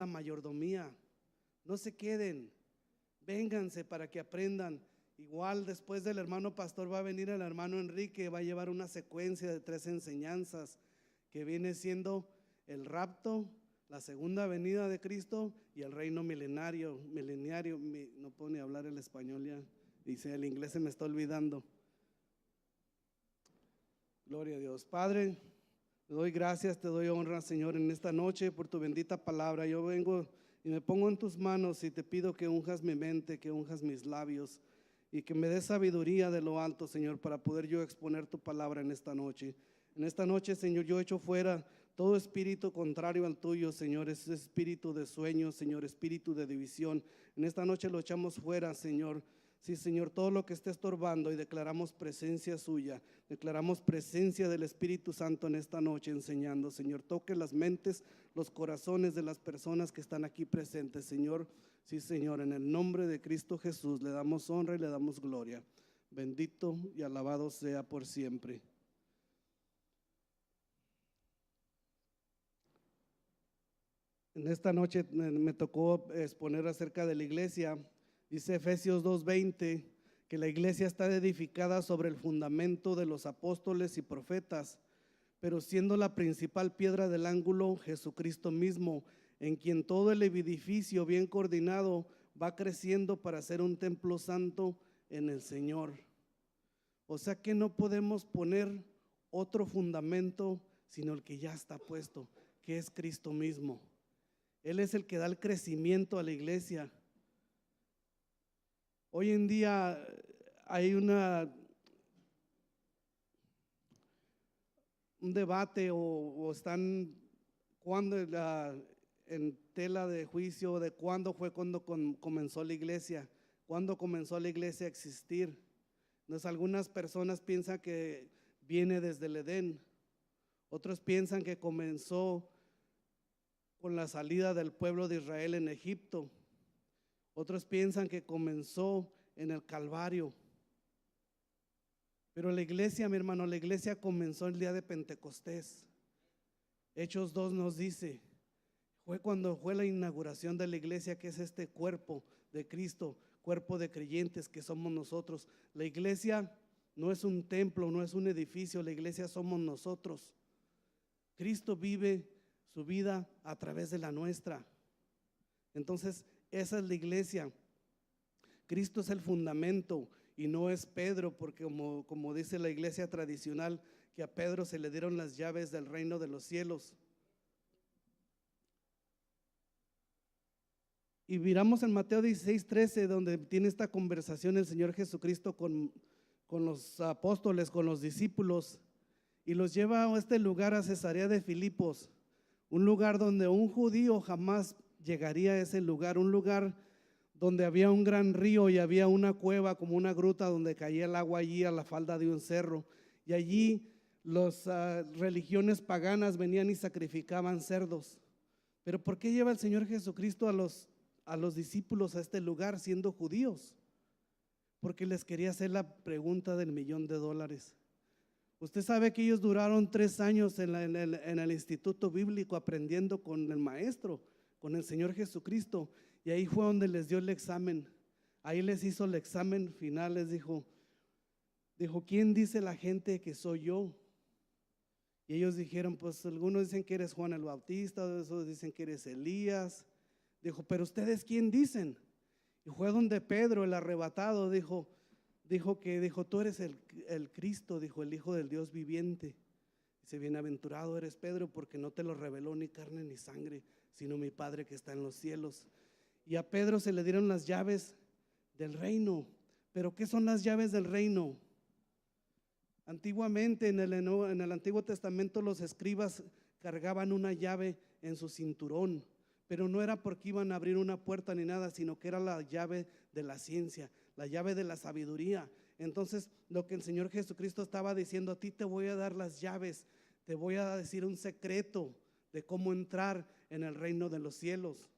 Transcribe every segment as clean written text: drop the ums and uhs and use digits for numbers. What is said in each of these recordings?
mayordomía. No se queden, vénganse para que aprendan. Igual después del hermano pastor va a venir el hermano Enrique, va a llevar una secuencia de 3 enseñanzas que viene siendo el rapto, la segunda venida de Cristo y el reino mileniario. No puedo ni hablar el español ya, dice el inglés se me está olvidando. Gloria a Dios. Padre, te doy gracias, te doy honra, Señor, en esta noche por tu bendita palabra. Yo vengo y me pongo en tus manos y te pido que unjas mi mente, que unjas mis labios y que me des sabiduría de lo alto, Señor, para poder yo exponer tu palabra en esta noche. En esta noche, Señor, yo echo fuera todo espíritu contrario al tuyo, Señor, ese espíritu de sueño, Señor, espíritu de división. En esta noche lo echamos fuera, Señor. Sí, Señor, todo lo que esté estorbando, y declaramos presencia suya, declaramos presencia del Espíritu Santo en esta noche enseñando, Señor. Toque las mentes, los corazones de las personas que están aquí presentes, Señor. Sí, Señor, en el nombre de Cristo Jesús le damos honra y le damos gloria. Bendito y alabado sea por siempre. En esta noche me tocó exponer acerca de la iglesia. Dice Efesios 2:20 que la iglesia está edificada sobre el fundamento de los apóstoles y profetas, pero siendo la principal piedra del ángulo Jesucristo mismo, en quien todo el edificio bien coordinado va creciendo para ser un templo santo en el Señor. O sea que no podemos poner otro fundamento sino el que ya está puesto, que es Cristo mismo. Él es el que da el crecimiento a la iglesia. Hoy en día hay un debate o están en tela de juicio de cuándo fue cuando comenzó la iglesia, cuándo comenzó la iglesia a existir. Entonces, algunas personas piensan que viene desde el Edén, otros piensan que comenzó con la salida del pueblo de Israel en Egipto. Otros piensan que comenzó en el Calvario. Pero la iglesia, mi hermano, la iglesia comenzó el día de Pentecostés. Hechos 2 nos dice, fue cuando fue la inauguración de la iglesia, que es este cuerpo de Cristo, cuerpo de creyentes que somos nosotros. La iglesia no es un templo, no es un edificio, la iglesia somos nosotros. Cristo vive su vida a través de la nuestra. Entonces, esa es la iglesia. Cristo es el fundamento y no es Pedro, porque como dice la iglesia tradicional, que a Pedro se le dieron las llaves del reino de los cielos. Y miramos en Mateo 16:13, donde tiene esta conversación el Señor Jesucristo con los apóstoles, con los discípulos, y los lleva a este lugar, a Cesarea de Filipos, un lugar donde un judío jamás llegaría a ese lugar, un lugar donde había un gran río y había una cueva como una gruta donde caía el agua allí a la falda de un cerro, y allí las religiones paganas venían y sacrificaban cerdos. Pero ¿por qué lleva el Señor Jesucristo a los discípulos a este lugar siendo judíos? Porque les quería hacer la pregunta del $1,000,000. Usted sabe que ellos duraron 3 años en el instituto bíblico aprendiendo con el maestro, con el Señor Jesucristo, y ahí fue donde les dio el examen. Ahí les hizo el examen final, les dijo, ¿quién dice la gente que soy yo? Y ellos dijeron, pues algunos dicen que eres Juan el Bautista, otros dicen que eres Elías. Dijo, pero ¿ustedes quién dicen? Y fue donde Pedro, el arrebatado, dijo, tú eres el Cristo, dijo, el Hijo del Dios viviente. Dice, bienaventurado eres Pedro, porque no te lo reveló ni carne ni sangre, sino mi Padre que está en los cielos. Y a Pedro se le dieron las llaves del reino. ¿Pero qué son las llaves del reino? Antiguamente en el Antiguo Testamento los escribas cargaban una llave en su cinturón, pero no era porque iban a abrir una puerta ni nada, sino que era la llave de la ciencia, la llave de la sabiduría. Entonces, lo que el Señor Jesucristo estaba diciendo, a ti te voy a dar las llaves, te voy a decir un secreto de cómo entrar en el reino de los cielos.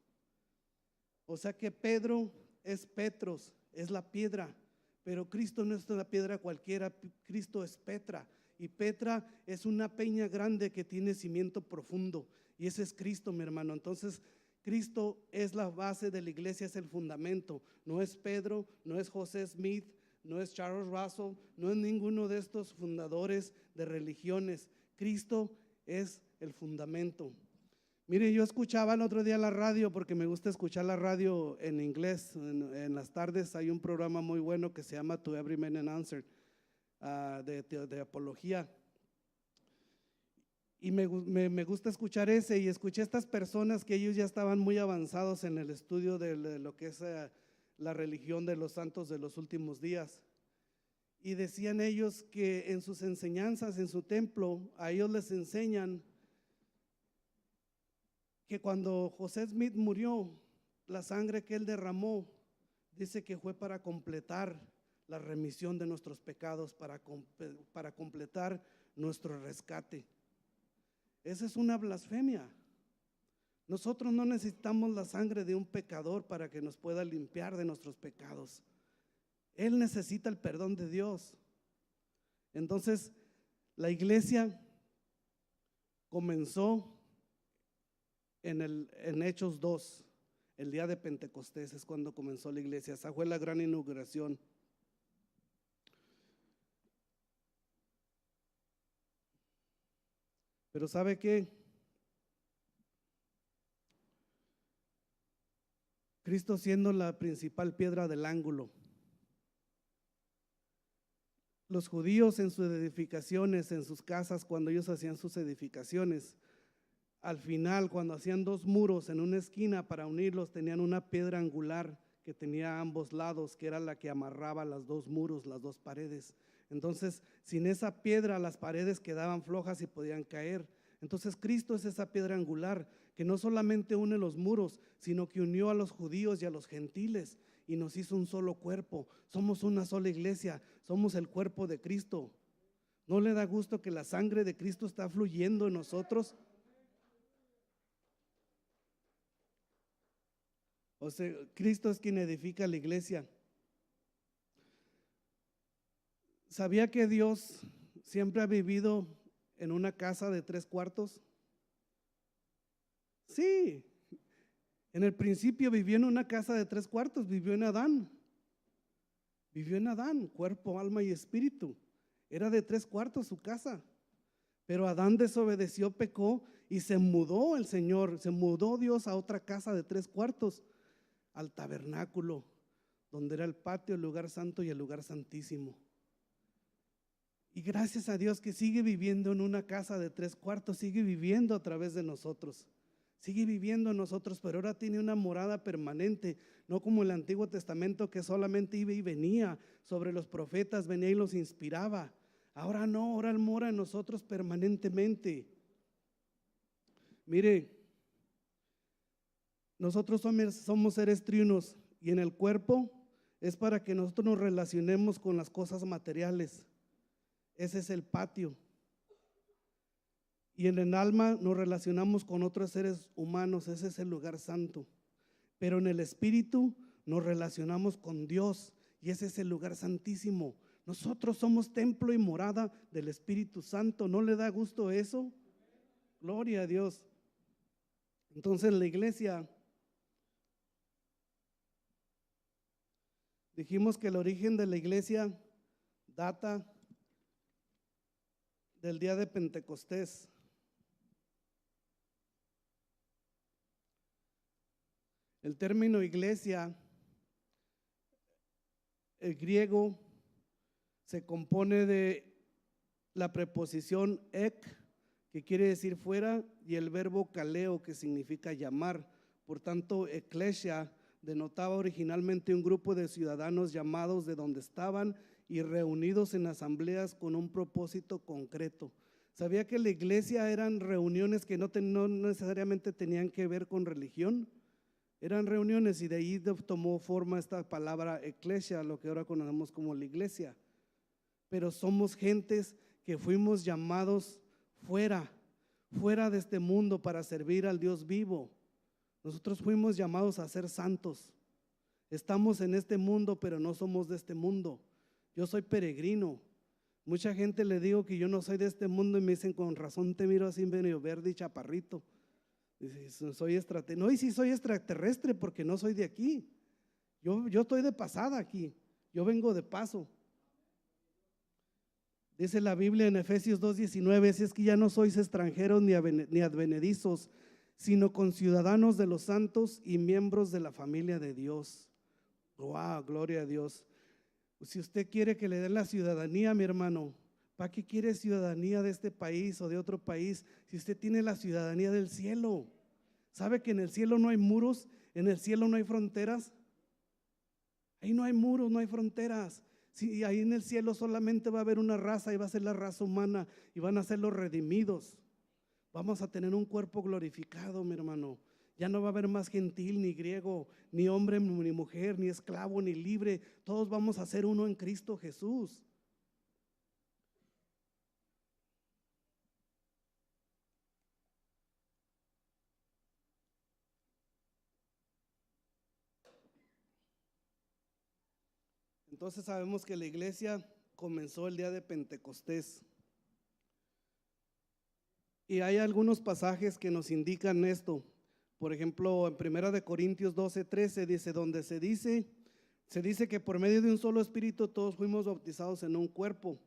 O sea que Pedro es Petros, es la piedra, pero Cristo no es una piedra cualquiera, Cristo es Petra, y Petra es una peña grande que tiene cimiento profundo, y ese es Cristo, mi hermano. Entonces, Cristo es la base de la iglesia, es el fundamento. No es Pedro, no es José Smith, no es Charles Russell, no es ninguno de estos fundadores de religiones. Cristo es el fundamento. Mire, yo escuchaba el otro día la radio porque me gusta escuchar la radio en inglés. En las tardes hay un programa muy bueno que se llama To Every Man an Answer, de apología. Y me gusta escuchar ese, y escuché a estas personas que ellos ya estaban muy avanzados en el estudio de lo que es la religión de los santos de los últimos días. Y decían ellos que en sus enseñanzas, en su templo, a ellos les enseñan que cuando José Smith murió, la sangre que él derramó, dice que fue para completar la remisión de nuestros pecados, para completar nuestro rescate. Esa es una blasfemia. Nosotros no necesitamos la sangre de un pecador para que nos pueda limpiar de nuestros pecados. Él necesita el perdón de Dios. Entonces, la iglesia comenzó en Hechos 2, el día de Pentecostés es cuando comenzó la iglesia. Esa fue la gran inauguración. Pero ¿sabe qué? Cristo siendo la principal piedra del ángulo. Los judíos en sus edificaciones, en sus casas, cuando ellos hacían sus edificaciones, al final, cuando hacían dos muros en una esquina para unirlos, tenían una piedra angular que tenía ambos lados, que era la que amarraba los dos muros, las dos paredes. Entonces, sin esa piedra, las paredes quedaban flojas y podían caer. Entonces, Cristo es esa piedra angular que no solamente une los muros, sino que unió a los judíos y a los gentiles y nos hizo un solo cuerpo. Somos una sola iglesia, somos el cuerpo de Cristo. ¿No le da gusto que la sangre de Cristo está fluyendo en nosotros? O sea, Cristo es quien edifica la iglesia. ¿Sabía que Dios siempre ha vivido en una casa de 3 cuartos? Sí, en el principio vivió en una casa de 3 cuartos, vivió en Adán. Vivió en Adán, cuerpo, alma y espíritu. Era de 3 cuartos su casa. Pero Adán desobedeció, pecó y se mudó el Señor, se mudó Dios a otra casa de 3 cuartos, al tabernáculo, donde era el patio, el lugar santo y el lugar santísimo. Y gracias a Dios que sigue viviendo en una casa de 3 cuartos, sigue viviendo a través de nosotros. Sigue viviendo en nosotros, pero ahora tiene una morada permanente, no como el Antiguo Testamento que solamente iba y venía sobre los profetas, venía y los inspiraba. Ahora no, ahora Él mora en nosotros permanentemente. Mire, nosotros somos seres triunos y en el cuerpo es para que nosotros nos relacionemos con las cosas materiales. Ese es el patio. Y en el alma nos relacionamos con otros seres humanos, ese es el lugar santo. Pero en el espíritu nos relacionamos con Dios y ese es el lugar santísimo. Nosotros somos templo y morada del Espíritu Santo. ¿No le da gusto eso? Gloria a Dios. Entonces la iglesia, dijimos que el origen de la iglesia data del día de Pentecostés. El término iglesia, el griego, se compone de la preposición ek, que quiere decir fuera, y el verbo kaleo, que significa llamar. Por tanto, eclesia denotaba originalmente un grupo de ciudadanos llamados de donde estaban y reunidos en asambleas con un propósito concreto. ¿Sabía que la iglesia eran reuniones que no necesariamente tenían que ver con religión? Eran reuniones y de ahí tomó forma esta palabra eclesia, lo que ahora conocemos como la iglesia. Pero somos gentes que fuimos llamados fuera de este mundo para servir al Dios vivo. Nosotros fuimos llamados a ser santos. Estamos en este mundo, pero no somos de este mundo. Yo soy peregrino. Mucha gente le digo que yo no soy de este mundo y me dicen, con razón te miro así medio verde y chaparrito. Dice, soy extraterrestre. No, y sí soy extraterrestre porque no soy de aquí. Yo estoy de pasada aquí. Yo vengo de paso. Dice la Biblia en Efesios 2:19, si es que ya no sois extranjeros ni advenedizos, sino conciudadanos de los santos y miembros de la familia de Dios. Wow, gloria a Dios. Si usted quiere que le den la ciudadanía, mi hermano, ¿para qué quiere ciudadanía de este país o de otro país si usted tiene la ciudadanía del cielo? ¿Sabe que en el cielo no hay muros? ¿En el cielo no hay fronteras? Ahí no hay muros, no hay fronteras. Sí, ahí en el cielo solamente va a haber una raza y va a ser la raza humana y van a ser los redimidos. Vamos a tener un cuerpo glorificado, mi hermano. Ya no va a haber más gentil, ni griego, ni hombre, ni mujer, ni esclavo, ni libre. Todos vamos a ser uno en Cristo Jesús. Entonces sabemos que la iglesia comenzó el día de Pentecostés. Y hay algunos pasajes que nos indican esto. Por ejemplo, en 1 de Corintios 12:13 dice, donde se dice que por medio de un solo espíritu todos fuimos bautizados en un cuerpo.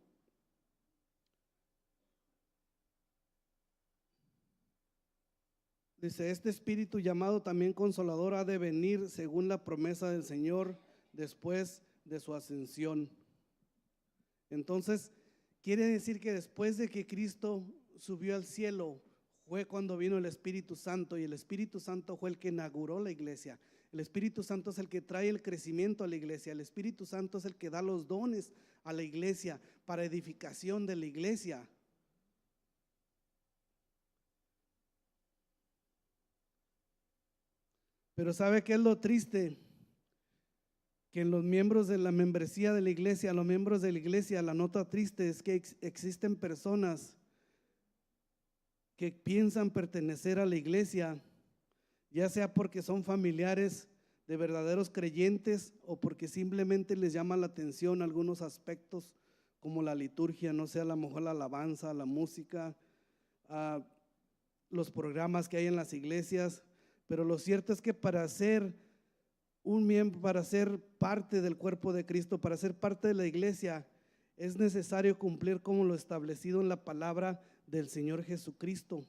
Dice, este espíritu llamado también Consolador ha de venir según la promesa del Señor después de su ascensión. Entonces, quiere decir que después de que Cristo subió al cielo, fue cuando vino el Espíritu Santo, y el Espíritu Santo fue el que inauguró la iglesia. El Espíritu Santo es el que trae el crecimiento a la iglesia. El Espíritu Santo es el que da los dones a la iglesia para edificación de la iglesia. Pero ¿sabe qué es lo triste? Que en los miembros de la membresía de la iglesia, los miembros de la iglesia, la nota triste es que existen personas que piensan pertenecer a la iglesia, ya sea porque son familiares de verdaderos creyentes o porque simplemente les llama la atención algunos aspectos como la liturgia, no sé, a lo mejor la alabanza, la música, los programas que hay en las iglesias. Pero lo cierto es que para ser un miembro, para ser parte del cuerpo de Cristo, para ser parte de la iglesia, es necesario cumplir como lo establecido en la palabra del Señor Jesucristo.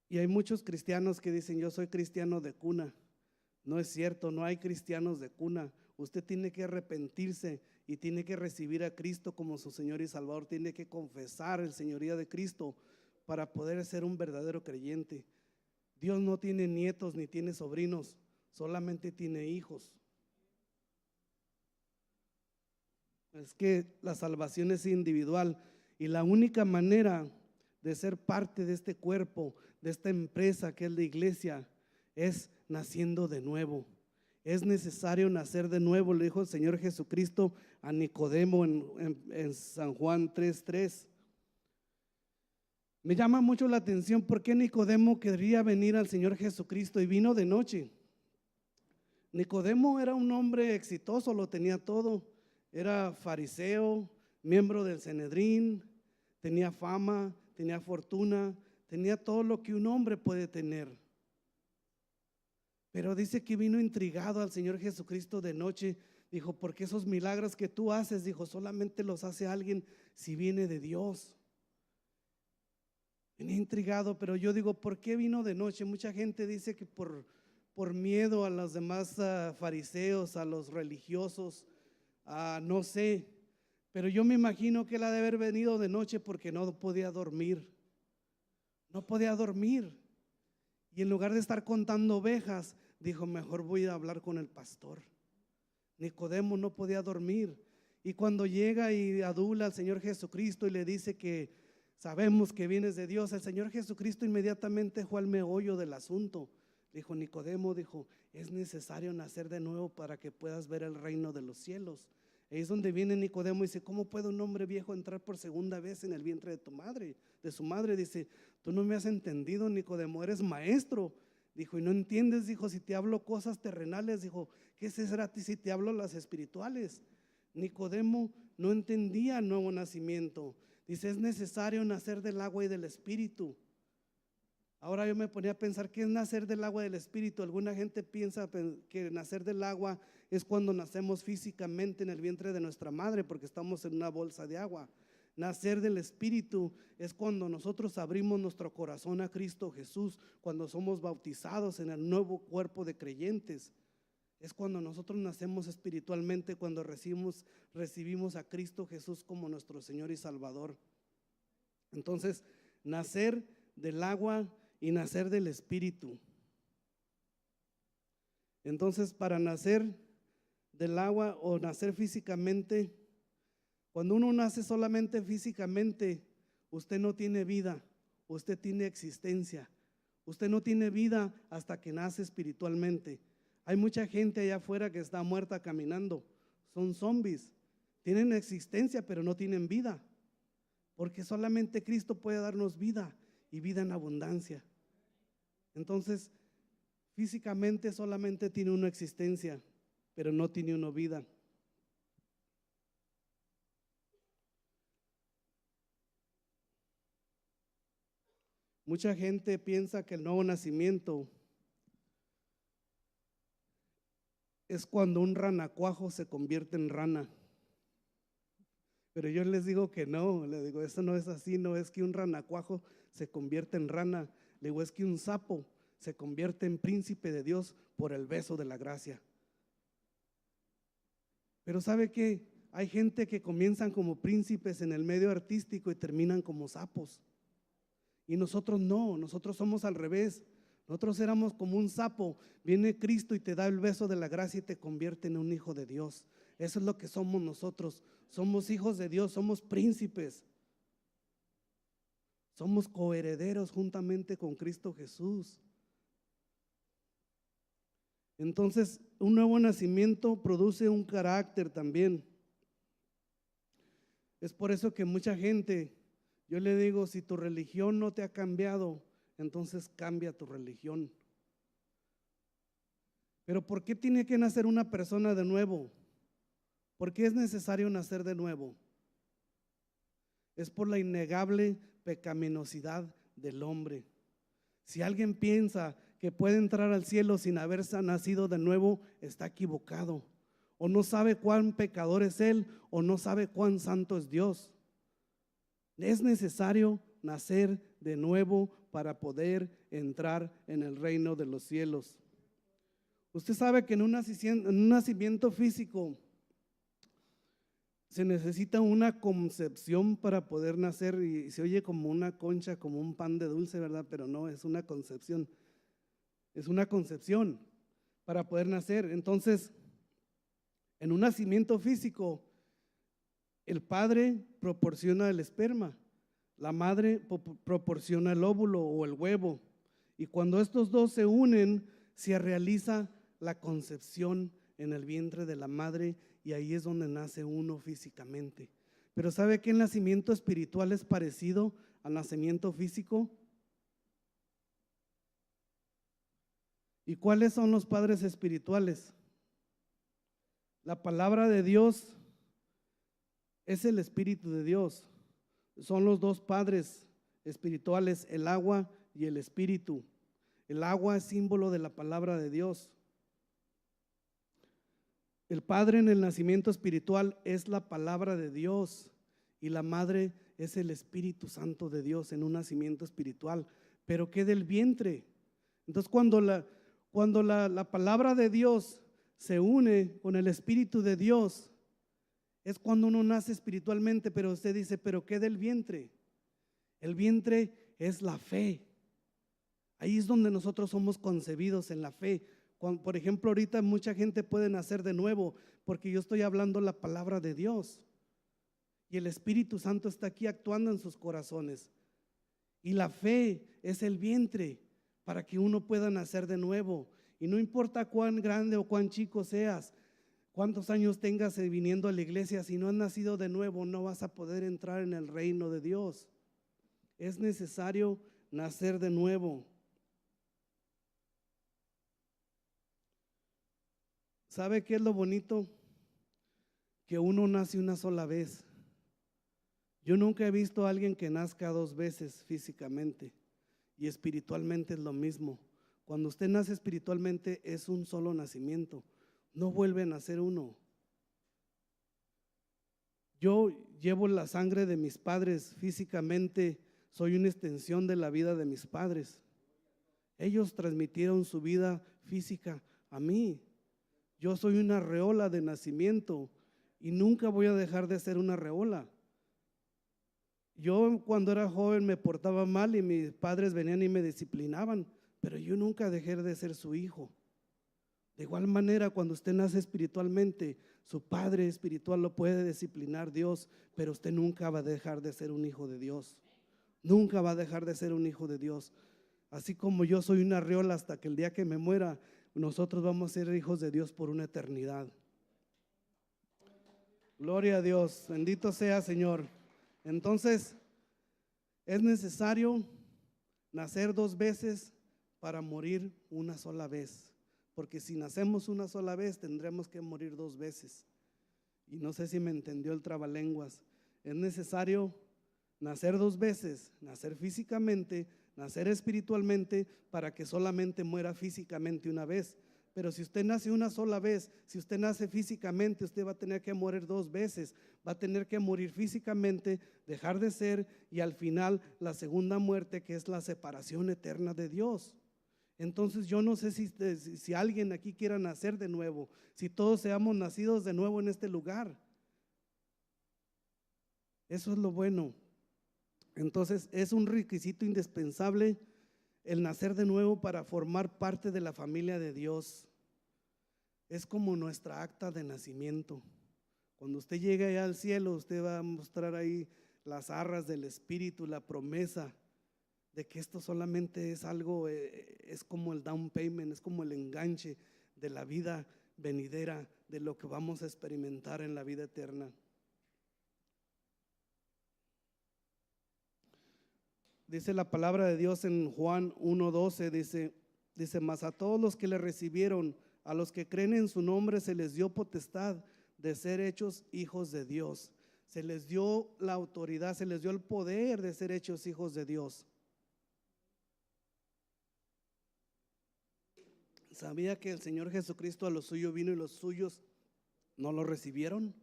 Y hay muchos cristianos que dicen, yo soy cristiano de cuna. No es cierto, no hay cristianos de cuna. Usted tiene que arrepentirse y tiene que recibir a Cristo como su Señor y Salvador. Tiene que confesar el señorío de Cristo para poder ser un verdadero creyente. Dios no tiene nietos ni tiene sobrinos, solamente tiene hijos. Es que la salvación es individual y la única manera de ser parte de este cuerpo, de esta empresa que es la iglesia, es naciendo de nuevo. Es necesario nacer de nuevo, le dijo el Señor Jesucristo a Nicodemo en San Juan 3:3. Me llama mucho la atención por qué Nicodemo quería venir al Señor Jesucristo y vino de noche. Nicodemo era un hombre exitoso, lo tenía todo. Era fariseo, miembro del Sanedrín, tenía fama, tenía fortuna, tenía todo lo que un hombre puede tener. Pero dice que vino intrigado al Señor Jesucristo de noche. Dijo, porque esos milagros que tú haces, dijo, solamente los hace alguien si viene de Dios. Venía intrigado, pero yo digo, ¿por qué vino de noche? Mucha gente dice que por miedo a los demás fariseos, a los religiosos, no sé, pero yo me imagino que él ha de haber venido de noche porque no podía dormir. No podía dormir. Y en lugar de estar contando ovejas, dijo, mejor voy a hablar con el pastor. Nicodemo no podía dormir. Y cuando llega y adula al Señor Jesucristo y le dice que sabemos que vienes de Dios, el Señor Jesucristo inmediatamente fue al meollo del asunto. Dijo, Nicodemo, dijo, es necesario nacer de nuevo para que puedas ver el reino de los cielos. Ahí es donde viene Nicodemo y dice, ¿cómo puede un hombre viejo entrar por segunda vez en el vientre de tu madre? De su madre. Dice, tú no me has entendido, Nicodemo, eres maestro. Dijo, y no entiendes, dijo, si te hablo cosas terrenales, dijo, ¿qué será a ti si te hablo las espirituales? Nicodemo no entendía el nuevo nacimiento. Dice, es necesario nacer del agua y del Espíritu. Ahora yo me ponía a pensar, ¿qué es nacer del agua y del Espíritu? Alguna gente piensa que nacer del agua es cuando nacemos físicamente en el vientre de nuestra madre, porque estamos en una bolsa de agua. Nacer del Espíritu es cuando nosotros abrimos nuestro corazón a Cristo Jesús, cuando somos bautizados en el nuevo cuerpo de creyentes. Es cuando nosotros nacemos espiritualmente, cuando recibimos a Cristo Jesús como nuestro Señor y Salvador. Entonces, nacer del agua y nacer del Espíritu. Entonces, para nacer del agua o nacer físicamente, cuando uno nace solamente físicamente, usted no tiene vida, usted tiene existencia. Usted no tiene vida hasta que nace espiritualmente. Hay mucha gente allá afuera que está muerta caminando, son zombies, tienen existencia pero no tienen vida, porque solamente Cristo puede darnos vida y vida en abundancia. Entonces, físicamente solamente tiene una existencia, pero no tiene una vida. Mucha gente piensa que el nuevo nacimiento es cuando un ranacuajo se convierte en rana. Pero yo les digo que no, les digo, eso no es así, no es que un ranacuajo se convierte en rana, le digo, es que un sapo se convierte en príncipe de Dios por el beso de la gracia. Pero ¿sabe qué? Hay gente que comienzan como príncipes en el medio artístico y terminan como sapos. Y nosotros no, nosotros somos al revés. Nosotros éramos como un sapo, viene Cristo y te da el beso de la gracia y te convierte en un hijo de Dios. Eso es lo que somos nosotros, somos hijos de Dios, somos príncipes. Somos coherederos juntamente con Cristo Jesús. Entonces, un nuevo nacimiento produce un carácter también. Es por eso que mucha gente, yo le digo, si tu religión no te ha cambiado, entonces cambia tu religión. Pero ¿por qué tiene que nacer una persona de nuevo? ¿Por qué es necesario nacer de nuevo? Es por la innegable pecaminosidad del hombre. Si alguien piensa que puede entrar al cielo sin haber nacido de nuevo, está equivocado. O no sabe cuán pecador es él, o no sabe cuán santo es Dios. Es necesario nacer de nuevo para poder entrar en el reino de los cielos. Usted sabe que en un nacimiento físico se necesita una concepción para poder nacer, y se oye como una concha, como un pan de dulce, ¿verdad? Pero no, es una concepción. Es una concepción para poder nacer. Entonces, en un nacimiento físico, el padre proporciona el esperma, la madre proporciona el óvulo o el huevo, y cuando estos dos se unen, se realiza la concepción en el vientre de la madre, y ahí es donde nace uno físicamente. Pero ¿sabe que el nacimiento espiritual es parecido al nacimiento físico? ¿Y cuáles son los padres espirituales? La palabra de Dios es el Espíritu de Dios. Son los dos padres espirituales, el agua y el Espíritu. El agua es símbolo de la palabra de Dios. El padre en el nacimiento espiritual es la palabra de Dios, y la madre es el Espíritu Santo de Dios en un nacimiento espiritual. Pero ¿qué del vientre? Entonces cuando la palabra de Dios se une con el Espíritu de Dios, es cuando uno nace espiritualmente. Pero usted dice, ¿pero qué del vientre? El vientre es la fe. Ahí es donde nosotros somos concebidos, en la fe. Por ejemplo, ahorita mucha gente puede nacer de nuevo porque yo estoy hablando la palabra de Dios y el Espíritu Santo está aquí actuando en sus corazones. Y la fe es el vientre para que uno pueda nacer de nuevo. Y no importa cuán grande o cuán chico seas, cuántos años tengas viniendo a la iglesia, si no has nacido de nuevo, no vas a poder entrar en el reino de Dios. Es necesario nacer de nuevo. ¿Sabe qué es lo bonito? Que uno nace una sola vez. Yo nunca he visto a alguien que nazca dos veces físicamente, y espiritualmente es lo mismo. Cuando usted nace espiritualmente es un solo nacimiento, no vuelve a nacer uno. Yo llevo la sangre de mis padres físicamente, soy una extensión de la vida de mis padres. Ellos transmitieron su vida física a mí. Yo soy una arreola de nacimiento y nunca voy a dejar de ser una arreola. Yo cuando era joven me portaba mal y mis padres venían y me disciplinaban, pero yo nunca dejé de ser su hijo. De igual manera, cuando usted nace espiritualmente, su padre espiritual lo puede disciplinar Dios, pero usted nunca va a dejar de ser un hijo de Dios. Nunca va a dejar de ser un hijo de Dios. Así como yo soy una arreola hasta que el día que me muera, nosotros vamos a ser hijos de Dios por una eternidad. Gloria a Dios, bendito sea Señor. Entonces, es necesario nacer dos veces para morir una sola vez. Porque si nacemos una sola vez, tendremos que morir dos veces. Y no sé si me entendió el trabalenguas. Es necesario nacer dos veces, nacer físicamente, nacer espiritualmente, para que solamente muera físicamente una vez. Pero si usted nace una sola vez, si usted nace físicamente, usted va a tener que morir dos veces. Va a tener que morir físicamente, dejar de ser, y al final la segunda muerte, que es la separación eterna de Dios. Entonces yo no sé si alguien aquí quiera nacer de nuevo, si todos seamos nacidos de nuevo en este lugar. Eso es lo bueno. Entonces es un requisito indispensable el nacer de nuevo para formar parte de la familia de Dios. Es como nuestra acta de nacimiento. Cuando usted llegue allá al cielo, usted va a mostrar ahí las arras del Espíritu, la promesa de que esto solamente es algo, es como el down payment, es como el enganche de la vida venidera, de lo que vamos a experimentar en la vida eterna. Dice la palabra de Dios en Juan 1:12, dice, mas a todos los que le recibieron, a los que creen en su nombre, se les dio potestad de ser hechos hijos de Dios. Se les dio la autoridad, se les dio el poder de ser hechos hijos de Dios. ¿Sabía que el Señor Jesucristo a los suyos vino y los suyos no lo recibieron?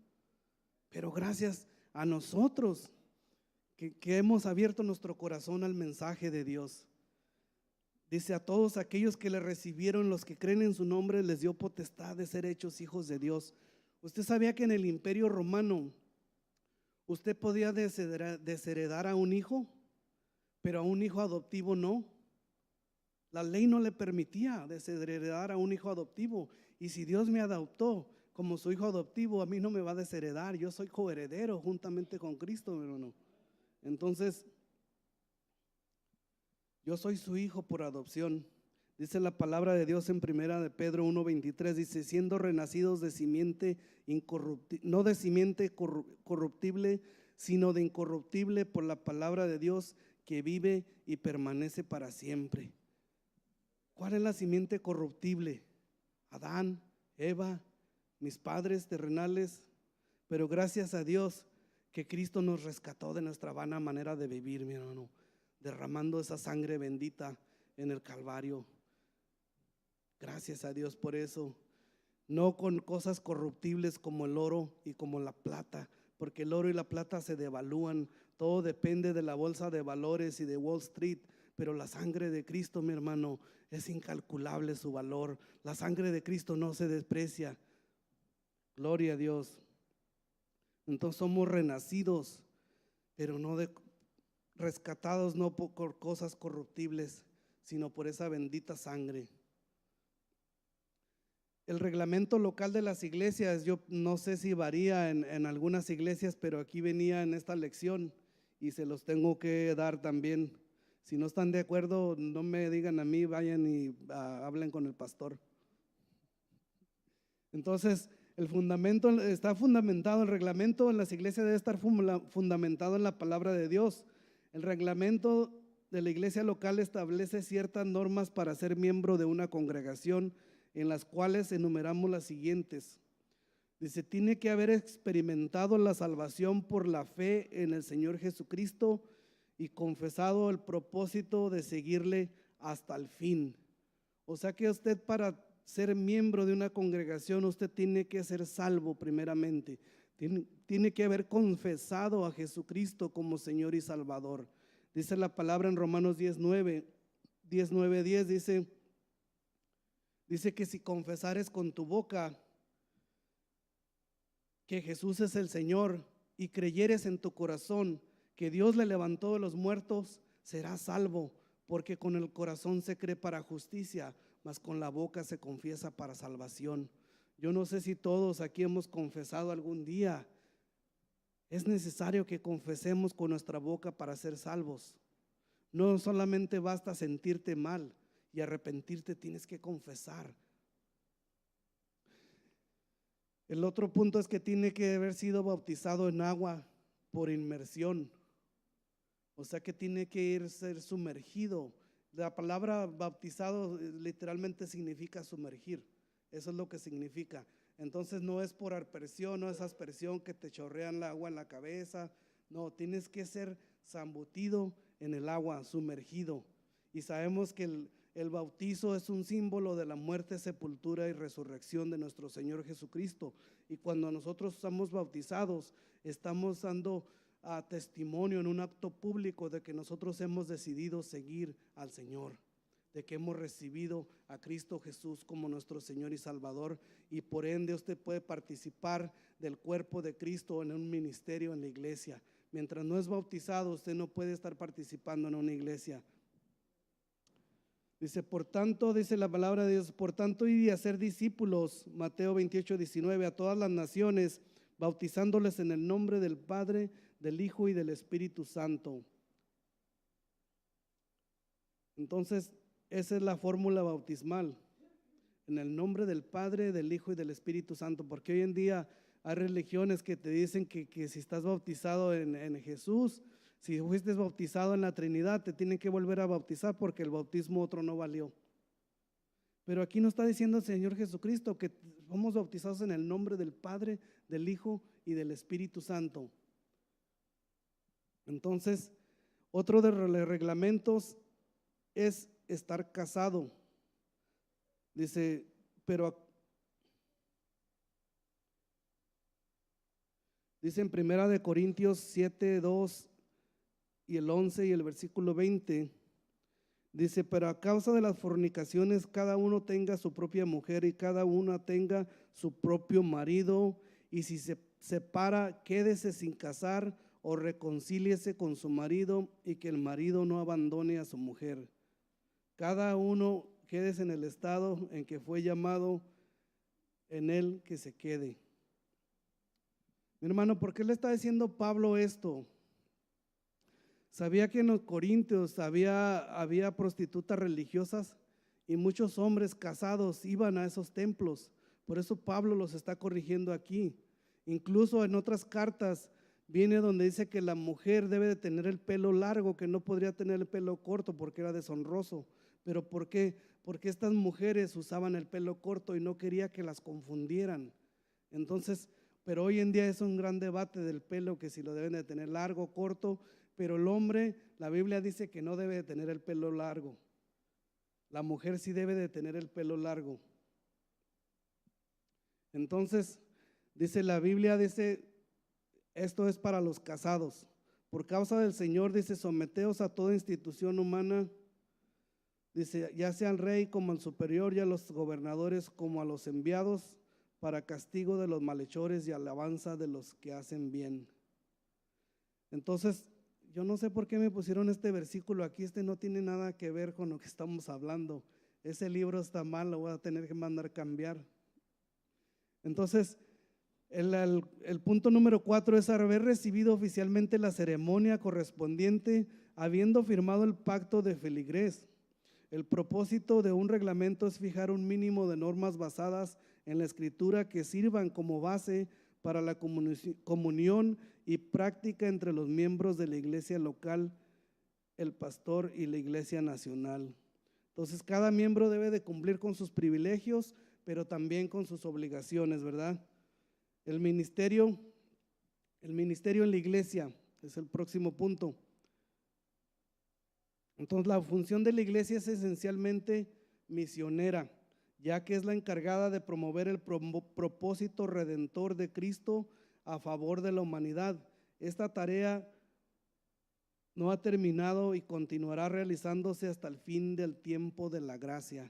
Pero gracias a nosotros que hemos abierto nuestro corazón al mensaje de Dios. Dice, a todos aquellos que le recibieron, los que creen en su nombre, les dio potestad de ser hechos hijos de Dios. ¿Usted sabía que en el Imperio Romano usted podía desheredar a un hijo, pero a un hijo adoptivo no? La ley no le permitía desheredar a un hijo adoptivo. Y si Dios me adoptó como su hijo adoptivo, a mí no me va a desheredar. Yo soy coheredero juntamente con Cristo, mi hermano. Entonces, yo soy su hijo por adopción. Dice la palabra de Dios en primera de Pedro 1:23, dice, siendo renacidos de simiente incorruptible, no de simiente corruptible, sino de incorruptible por la palabra de Dios que vive y permanece para siempre. ¿Cuál es la simiente corruptible? Adán, Eva, mis padres terrenales. Pero gracias a Dios que Cristo nos rescató de nuestra vana manera de vivir, mi hermano, derramando esa sangre bendita en el Calvario. Gracias a Dios por eso. No con cosas corruptibles como el oro y como la plata, porque el oro y la plata se devalúan. Todo depende de la bolsa de valores y de Wall Street. Pero la sangre de Cristo, mi hermano, es incalculable su valor. La sangre de Cristo no se desprecia. Gloria a Dios. Entonces somos renacidos, pero no rescatados no por cosas corruptibles, sino por esa bendita sangre. El reglamento local de las iglesias, yo no sé si varía en algunas iglesias, pero aquí venía en esta lección y se los tengo que dar también. Si no están de acuerdo, no me digan a mí, vayan y hablen con el pastor. Entonces, el fundamento está fundamentado, el reglamento en las iglesias debe estar fundamentado en la palabra de Dios. El reglamento de la iglesia local establece ciertas normas para ser miembro de una congregación, en las cuales enumeramos las siguientes. Dice, tiene que haber experimentado la salvación por la fe en el Señor Jesucristo y confesado el propósito de seguirle hasta el fin. O sea que usted, para ser miembro de una congregación, usted tiene que ser salvo primeramente. Tiene que haber confesado a Jesucristo como Señor y Salvador. Dice la palabra en Romanos 19:10, dice que si confesares con tu boca que Jesús es el Señor y creyeres en tu corazón que Dios le levantó de los muertos, serás salvo, porque con el corazón se cree para justicia, mas con la boca se confiesa para salvación. Yo no sé si todos aquí hemos confesado algún día. Es necesario que confesemos con nuestra boca para ser salvos. No solamente basta sentirte mal y arrepentirte, tienes que confesar. El otro punto es que tiene que haber sido bautizado en agua por inmersión. O sea que tiene que ser sumergido. La palabra bautizado literalmente significa sumergir. Eso es lo que significa. Entonces no es por aspersión, no es aspersión que te chorrean el agua en la cabeza. No, tienes que ser zambutido en el agua, sumergido. Y sabemos que el bautizo es un símbolo de la muerte, sepultura y resurrección de nuestro Señor Jesucristo. Y cuando nosotros somos bautizados, estamos dando testimonio en un acto público de que nosotros hemos decidido seguir al Señor, de que hemos recibido a Cristo Jesús como nuestro Señor y Salvador, y por ende usted puede participar del cuerpo de Cristo en un ministerio en la iglesia. Mientras no es bautizado, usted no puede estar participando en una iglesia. Dice, por tanto, dice la palabra de Dios, por tanto, id y hacer discípulos, Mateo 28:19, a todas las naciones, bautizándoles en el nombre del Padre, del Hijo y del Espíritu Santo. Entonces, esa es la fórmula bautismal, en el nombre del Padre, del Hijo y del Espíritu Santo, porque hoy en día hay religiones que te dicen que si estás bautizado en Jesús, si fuiste bautizado en la Trinidad, te tienen que volver a bautizar porque el bautismo otro no valió. Pero aquí nos está diciendo el Señor Jesucristo que somos bautizados en el nombre del Padre, del Hijo y del Espíritu Santo. Entonces, otro de los reglamentos es estar casado. Dice, dice en 1 Corintios 7:2 y el 11 y el versículo 20, dice, pero a causa de las fornicaciones cada uno tenga su propia mujer y cada una tenga su propio marido, y si se separa, quédese sin casar o reconcíliese con su marido, y que el marido no abandone a su mujer. Cada uno quédese en el estado en que fue llamado, en él que se quede. Mi hermano, ¿por qué le está diciendo Pablo esto? Sabía que en los Corintios había prostitutas religiosas y muchos hombres casados iban a esos templos. Por eso Pablo los está corrigiendo aquí. Incluso en otras cartas viene donde dice que la mujer debe de tener el pelo largo, que no podría tener el pelo corto porque era deshonroso. ¿Pero por qué? Porque estas mujeres usaban el pelo corto y no quería que las confundieran. Entonces, pero hoy en día es un gran debate del pelo, que si lo deben de tener largo o corto. Pero el hombre, la Biblia dice que no debe de tener el pelo largo. La mujer sí debe de tener el pelo largo. Entonces, dice la Biblia, dice, esto es para los casados. Por causa del Señor, dice, someteos a toda institución humana, dice, ya sea al rey como al superior y a los gobernadores como a los enviados, para castigo de los malhechores y alabanza de los que hacen bien. Entonces, yo no sé por qué me pusieron este versículo aquí, no tiene nada que ver con lo que estamos hablando. Ese libro está mal, lo voy a tener que mandar cambiar. Entonces, el punto número 4 es haber recibido oficialmente la ceremonia correspondiente, habiendo firmado el pacto de feligrés. El propósito de un reglamento es fijar un mínimo de normas basadas en la Escritura que sirvan como base para la comunión y práctica entre los miembros de la iglesia local, el pastor y la iglesia nacional. Entonces, cada miembro debe de cumplir con sus privilegios, pero también con sus obligaciones, ¿verdad? El ministerio en la iglesia es el próximo punto. Entonces, la función de la iglesia es esencialmente misionera, ya que es la encargada de promover el propósito redentor de Cristo a favor de la humanidad. Esta tarea no ha terminado y continuará realizándose hasta el fin del tiempo de la gracia.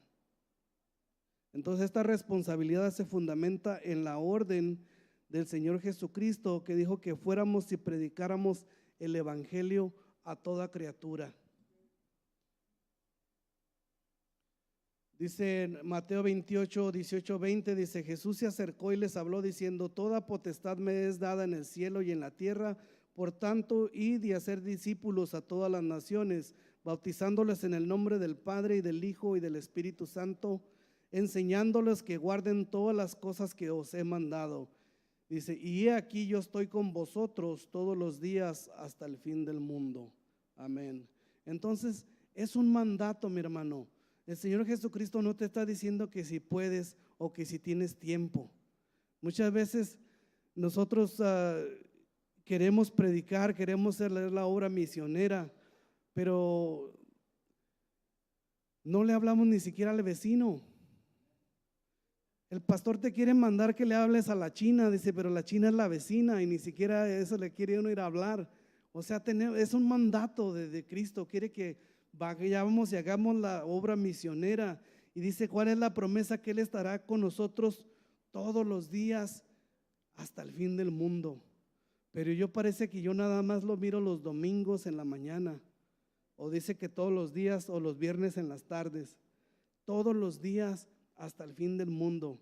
Entonces, esta responsabilidad se fundamenta en la orden del Señor Jesucristo, que dijo que fuéramos y predicáramos el evangelio a toda criatura. Dice en Mateo 28, 18, 20, dice: Jesús se acercó y les habló diciendo: toda potestad me es dada en el cielo y en la tierra. Por tanto, id y hacer discípulos a todas las naciones, bautizándoles en el nombre del Padre y del Hijo y del Espíritu Santo, enseñándoles que guarden todas las cosas que os he mandado. Dice: y he aquí yo estoy con vosotros todos los días hasta el fin del mundo. Amén. Entonces, es un mandato, mi hermano. El Señor Jesucristo no te está diciendo que si puedes o que si tienes tiempo. Muchas veces nosotros queremos predicar, queremos hacer la obra misionera, pero no le hablamos ni siquiera al vecino. El pastor te quiere mandar que le hables a la China, dice, pero la China es la vecina y ni siquiera eso le quiere uno ir a hablar. O sea, es un mandato de Cristo, quiere que vayamos y hagamos la obra misionera. Y dice, ¿cuál es la promesa? Que Él estará con nosotros todos los días hasta el fin del mundo. Pero yo parece que yo nada más lo miro los domingos en la mañana, o dice que todos los días, o los viernes en las tardes. Todos los días hasta el fin del mundo.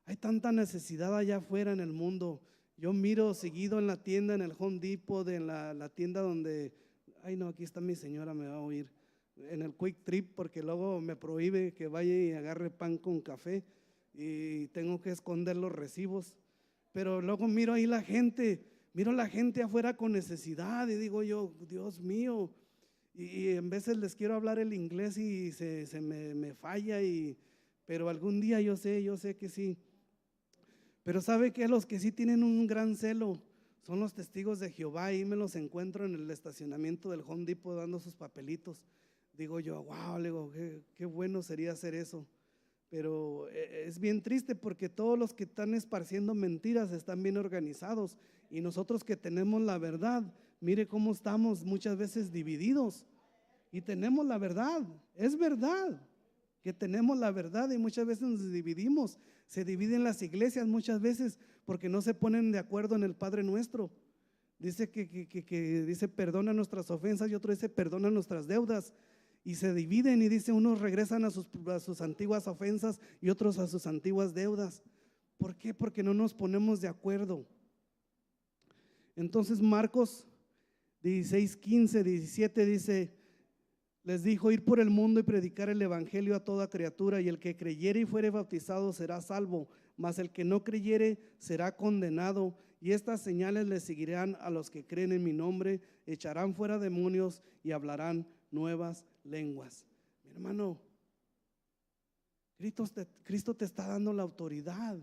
Hay tanta necesidad allá afuera en el mundo. Yo miro seguido en la tienda, en el Home Depot, en la tienda donde, ay no, aquí está mi señora, me va a oír, en el Quick Trip, porque luego me prohíbe que vaya y agarre pan con café y tengo que esconder los recibos. Pero luego miro ahí miro la gente afuera con necesidad y digo yo, Dios mío, y en veces les quiero hablar el inglés y se me falla, pero algún día yo sé que sí. Pero ¿sabe qué? Los que sí tienen un gran celo son los testigos de Jehová. Ahí me los encuentro en el estacionamiento del Home Depot dando sus papelitos. Digo yo, wow, le digo, qué bueno sería hacer eso. Pero es bien triste porque todos los que están esparciendo mentiras están bien organizados, y nosotros que tenemos la verdad, mire cómo estamos muchas veces divididos. Y tenemos la verdad, es verdad que tenemos la verdad, y muchas veces nos dividimos. Se dividen las iglesias muchas veces porque no se ponen de acuerdo en el Padre Nuestro. Dice que dice perdona nuestras ofensas, y otro dice perdona nuestras deudas. Y se dividen, y dice unos regresan a sus antiguas ofensas y otros a sus antiguas deudas. ¿Por qué? Porque no nos ponemos de acuerdo. Entonces Marcos 16, 15, 17 dice: les dijo: ir por el mundo y predicar el evangelio a toda criatura, y el que creyere y fuere bautizado será salvo, mas el que no creyere será condenado. Y estas señales les seguirán a los que creen en mi nombre: echarán fuera demonios y hablarán nuevas lenguas. Mi hermano, Cristo te está dando la autoridad.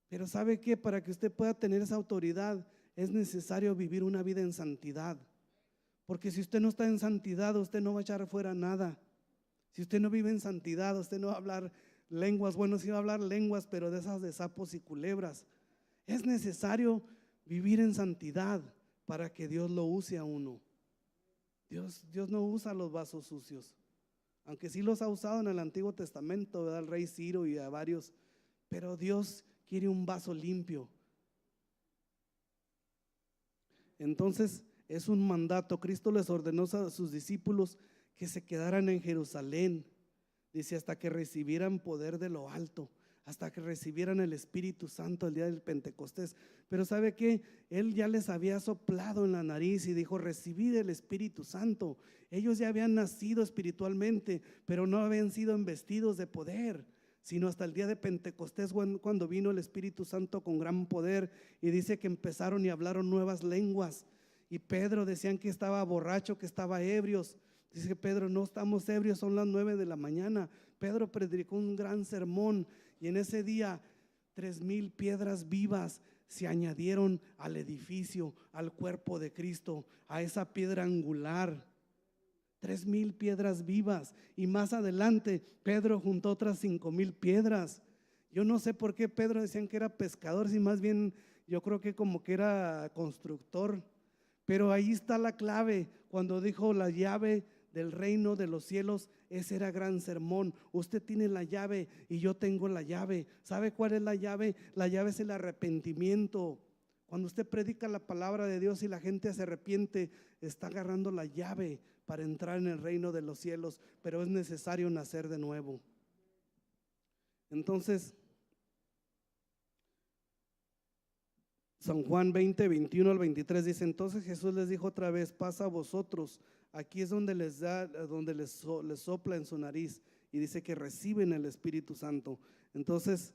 Pero ¿sabe qué? Para que usted pueda tener esa autoridad es necesario vivir una vida en santidad. Porque si usted no está en santidad, usted no va a echar fuera nada. Si usted no vive en santidad, usted no va a hablar lenguas. Bueno, sí va a hablar lenguas, pero de esas de sapos y culebras. Es necesario vivir en santidad para que Dios lo use a uno. Dios no usa los vasos sucios, aunque sí los ha usado en el Antiguo Testamento, ¿verdad? Al rey Ciro y a varios, pero Dios quiere un vaso limpio. Entonces es un mandato. Cristo les ordenó a sus discípulos que se quedaran en Jerusalén, dice, hasta que recibieran poder de lo alto, hasta que recibieran el Espíritu Santo el día del Pentecostés. Pero ¿sabe qué? Él ya les había soplado en la nariz y dijo: recibid el Espíritu Santo. Ellos ya habían nacido espiritualmente, pero no habían sido investidos de poder, sino hasta el día de Pentecostés, cuando vino el Espíritu Santo con gran poder. Y dice que empezaron y hablaron nuevas lenguas. Y Pedro decían que estaba borracho, que estaba ebrios. Dice Pedro: no estamos ebrios, son las 9 de la mañana. Pedro predicó un gran sermón, y en ese día 3,000 piedras vivas se añadieron al edificio, al cuerpo de Cristo, a esa piedra angular. 3,000 piedras vivas. Y más adelante Pedro juntó otras 5,000 piedras. Yo no sé por qué Pedro decían que era pescador, si más bien yo creo que como que era constructor. Pero ahí está la clave, cuando dijo la llave del reino de los cielos. Ese era gran sermón. Usted tiene la llave y yo tengo la llave. ¿Sabe cuál es la llave? La llave es el arrepentimiento. Cuando usted predica la palabra de Dios y la gente se arrepiente, está agarrando la llave para entrar en el reino de los cielos, pero es necesario nacer de nuevo. Entonces, San Juan 20, 21 al 23 dice: entonces Jesús les dijo otra vez: pasa a vosotros. Aquí es donde les sopla en su nariz y dice que reciben el Espíritu Santo. Entonces,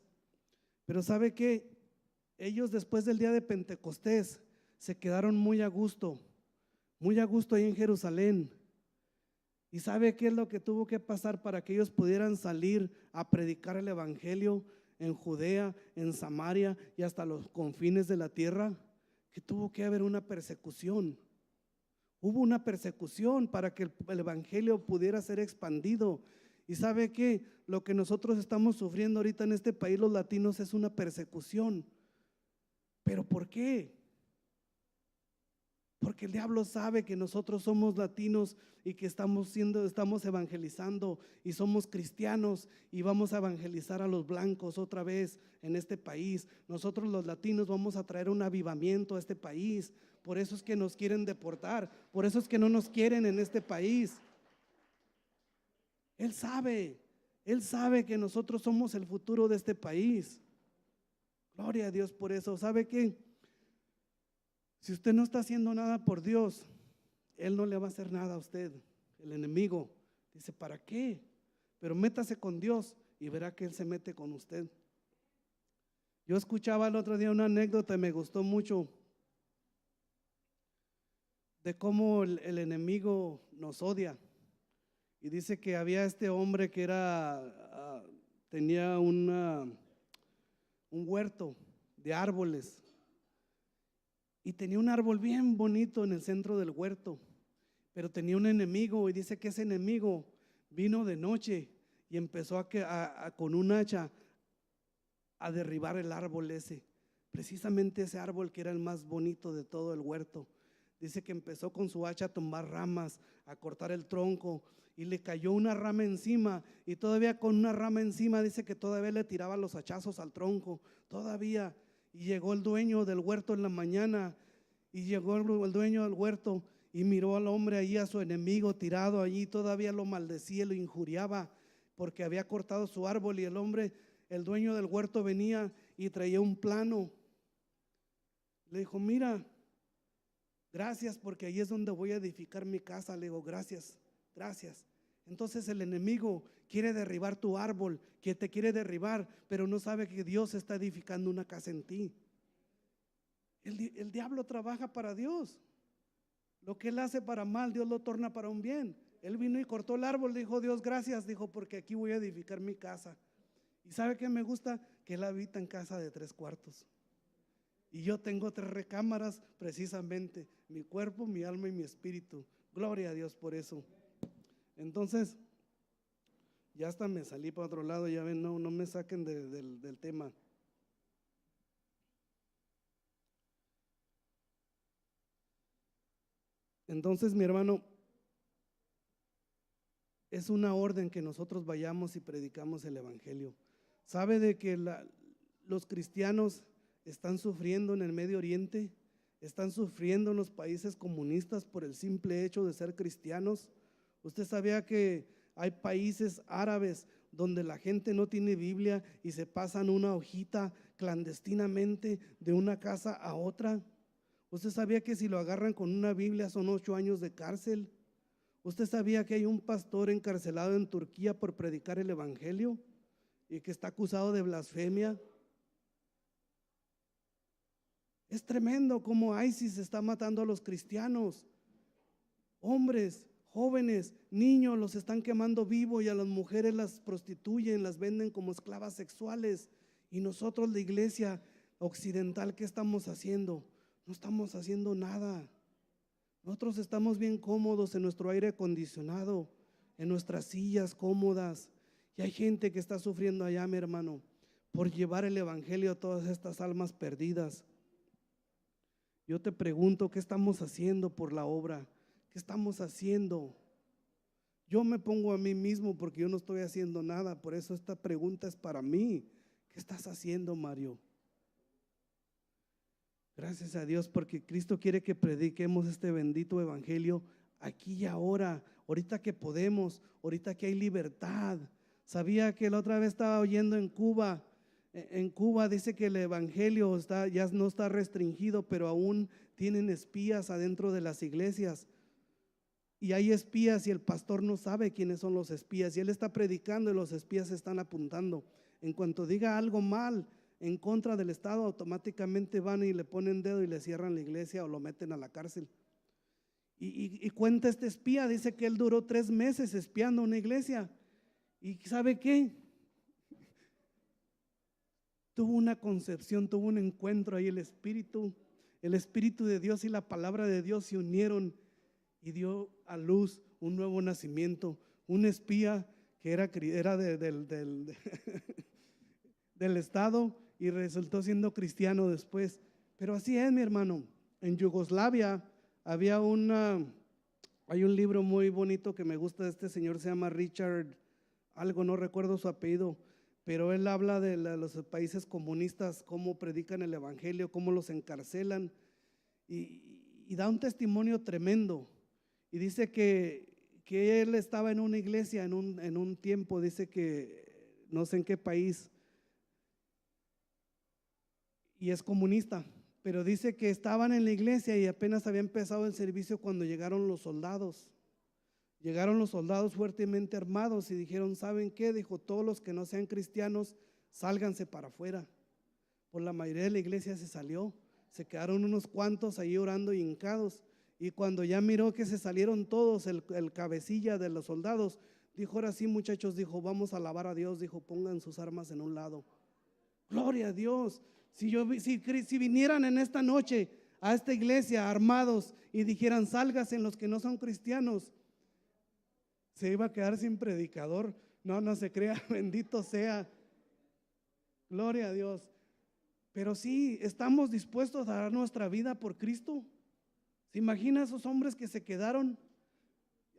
pero ¿sabe qué? Ellos después del día de Pentecostés se quedaron muy a gusto ahí en Jerusalén. ¿Y sabe qué es lo que tuvo que pasar para que ellos pudieran salir a predicar el evangelio en Judea, en Samaria y hasta los confines de la tierra? Que tuvo que haber una persecución. Hubo una persecución para que el evangelio pudiera ser expandido. Y sabe que lo que nosotros estamos sufriendo ahorita en este país, los latinos, es una persecución. ¿Pero por qué? Porque el diablo sabe que nosotros somos latinos y que estamos evangelizando y somos cristianos y vamos a evangelizar a los blancos otra vez en este país. Nosotros los latinos vamos a traer un avivamiento a este país. Por eso es que nos quieren deportar, por eso es que no nos quieren en este país. Él sabe que nosotros somos el futuro de este país. Gloria a Dios por eso. ¿Sabe qué? Si usted no está haciendo nada por Dios, Él no le va a hacer nada a usted. El enemigo dice: ¿para qué? Pero métase con Dios y verá que Él se mete con usted. Yo escuchaba el otro día una anécdota y me gustó mucho de cómo el enemigo nos odia. Y dice que había este hombre que tenía un huerto de árboles. Y tenía un árbol bien bonito en el centro del huerto, pero tenía un enemigo, y dice que ese enemigo vino de noche y empezó con un hacha a derribar el árbol ese, precisamente ese árbol que era el más bonito de todo el huerto. Dice que empezó con su hacha a tumbar ramas, a cortar el tronco, y le cayó una rama encima, y todavía con una rama encima dice que todavía le tiraba los hachazos al tronco, todavía. Y llegó el dueño del huerto en la mañana, y llegó el dueño del huerto y miró al hombre allí, a su enemigo tirado allí, todavía lo maldecía, lo injuriaba porque había cortado su árbol. Y el dueño del huerto venía y traía un plano. Le dijo: mira, gracias, porque ahí es donde voy a edificar mi casa. Le digo: gracias. Entonces el enemigo quiere derribar tu árbol, que te quiere derribar, pero no sabe que Dios está edificando una casa en ti. El diablo trabaja para Dios. Lo que él hace para mal, Dios lo torna para un bien. Él vino y cortó el árbol, dijo: Dios, gracias, dijo, porque aquí voy a edificar mi casa. Y ¿sabe qué me gusta? Que él habita en casa de 3 cuartos. Y yo tengo 3 recámaras, precisamente, mi cuerpo, mi alma y mi espíritu. Gloria a Dios por eso. Entonces, ya hasta me salí para otro lado, ya ven, no me saquen del tema. Entonces, mi hermano, es una orden que nosotros vayamos y predicamos el evangelio. ¿Sabe de que los cristianos están sufriendo en el Medio Oriente? Están sufriendo en los países comunistas por el simple hecho de ser cristianos. ¿Usted sabía que hay países árabes donde la gente no tiene Biblia y se pasan una hojita clandestinamente de una casa a otra? ¿Usted sabía que si lo agarran con una Biblia son 8 años de cárcel? ¿Usted sabía que hay un pastor encarcelado en Turquía por predicar el evangelio y que está acusado de blasfemia? Es tremendo cómo ISIS está matando a los cristianos. Hombres, jóvenes, niños los están quemando vivo, y a las mujeres las prostituyen, las venden como esclavas sexuales. Y nosotros, la iglesia occidental, ¿qué estamos haciendo? No estamos haciendo nada. Nosotros estamos bien cómodos en nuestro aire acondicionado, en nuestras sillas cómodas. Y hay gente que está sufriendo allá, mi hermano, por llevar el evangelio a todas estas almas perdidas. Yo te pregunto, ¿qué estamos haciendo por la obra? ¿Qué estamos haciendo? Yo me pongo a mí mismo porque yo no estoy haciendo nada. Por eso esta pregunta es para mí. ¿Qué estás haciendo, Mario? Gracias a Dios porque Cristo quiere que prediquemos este bendito evangelio aquí y ahora, ahorita que podemos, ahorita que hay libertad. Sabía que la otra vez estaba oyendo en Cuba dice que el evangelio ya no está restringido, pero aún tienen espías adentro de las iglesias. Y hay espías y el pastor no sabe quiénes son los espías y él está predicando y los espías están apuntando. En cuanto diga algo mal en contra del Estado, automáticamente van y le ponen dedo y le cierran la iglesia o lo meten a la cárcel. Y cuenta este espía, dice que él duró 3 meses espiando una iglesia. ¿Y sabe qué? Tuvo una concepción, tuvo un encuentro ahí, el Espíritu de Dios y la palabra de Dios se unieron y dio a luz un nuevo nacimiento. Un espía que era del Estado y resultó siendo cristiano después. Pero así es, mi hermano. En Yugoslavia hay un libro muy bonito que me gusta de este señor, se llama Richard algo, no recuerdo su apellido, pero él habla de los países comunistas, cómo predican el evangelio, cómo los encarcelan y da un testimonio tremendo. Y dice que él estaba en una iglesia en un tiempo, dice que no sé en qué país, y es comunista, pero dice que estaban en la iglesia y apenas había empezado el servicio cuando llegaron los soldados. Llegaron los soldados fuertemente armados y dijeron, ¿saben qué? Dijo, todos los que no sean cristianos, sálganse para afuera. Pues la mayoría de la iglesia se salió, se quedaron unos cuantos ahí orando y hincados. Y cuando ya miró que se salieron todos, el cabecilla de los soldados, dijo, ahora sí muchachos, dijo, vamos a alabar a Dios, dijo, pongan sus armas en un lado. Gloria a Dios. Si vinieran en esta noche a esta iglesia armados y dijeran, sálganse los que no son cristianos, se iba a quedar sin predicador. No se crea, bendito sea. Gloria a Dios. Pero sí, estamos dispuestos a dar nuestra vida por Cristo. ¿Se imagina esos hombres que se quedaron?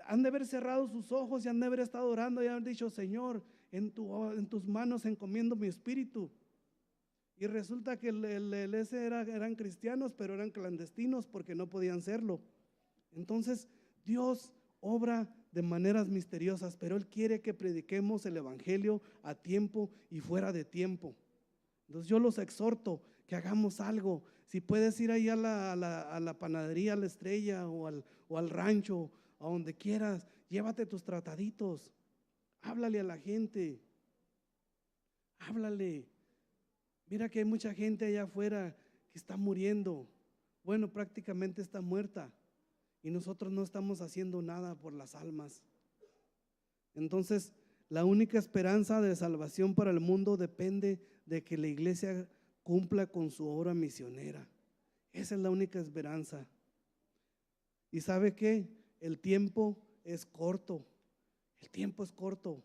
Han de haber cerrado sus ojos y han de haber estado orando y han dicho, Señor, en tus manos encomiendo mi espíritu. Y resulta que eran cristianos, pero eran clandestinos porque no podían serlo. Entonces, Dios obra de maneras misteriosas, pero Él quiere que prediquemos el evangelio a tiempo y fuera de tiempo. Entonces yo los exhorto que hagamos algo. Si puedes ir ahí a la panadería, a la Estrella o al rancho, a donde quieras, llévate tus trataditos, háblale a la gente, háblale. Mira que hay mucha gente allá afuera que está muriendo. Bueno, prácticamente está muerta. Y nosotros no estamos haciendo nada por las almas. Entonces, la única esperanza de salvación para el mundo depende de que la iglesia cumpla con su obra misionera. Esa es la única esperanza. ¿Y sabe qué? El tiempo es corto. El tiempo es corto.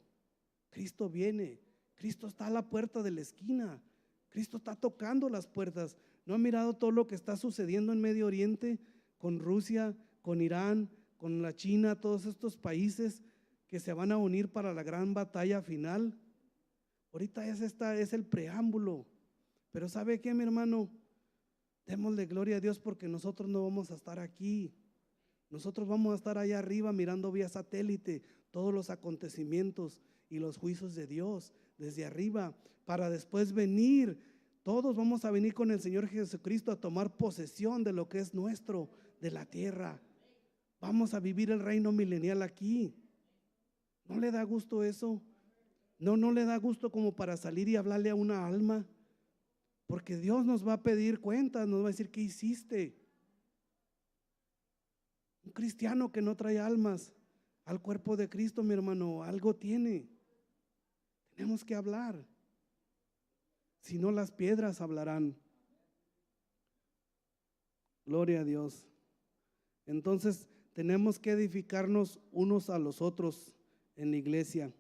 Cristo viene. Cristo está a la puerta de la esquina. Cristo está tocando las puertas. ¿No ha mirado todo lo que está sucediendo en Medio Oriente con Rusia, con Irán, con la China, todos estos países que se van a unir para la gran batalla final? Ahorita es el preámbulo. Pero ¿sabe qué, mi hermano? Démosle gloria a Dios porque nosotros no vamos a estar aquí. Nosotros vamos a estar allá arriba mirando vía satélite todos los acontecimientos y los juicios de Dios desde arriba, para después venir. Todos vamos a venir con el Señor Jesucristo a tomar posesión de lo que es nuestro, de la tierra. Vamos a vivir el reino milenial aquí. ¿No le da gusto eso? No le da gusto como para salir y hablarle a una alma, porque Dios nos va a pedir cuentas, nos va a decir, ¿qué hiciste? Un cristiano que no trae almas al cuerpo de Cristo, mi hermano, algo tiene. Tenemos que hablar. Si no, las piedras hablarán. Gloria a Dios. Entonces tenemos que edificarnos unos a los otros en la iglesia.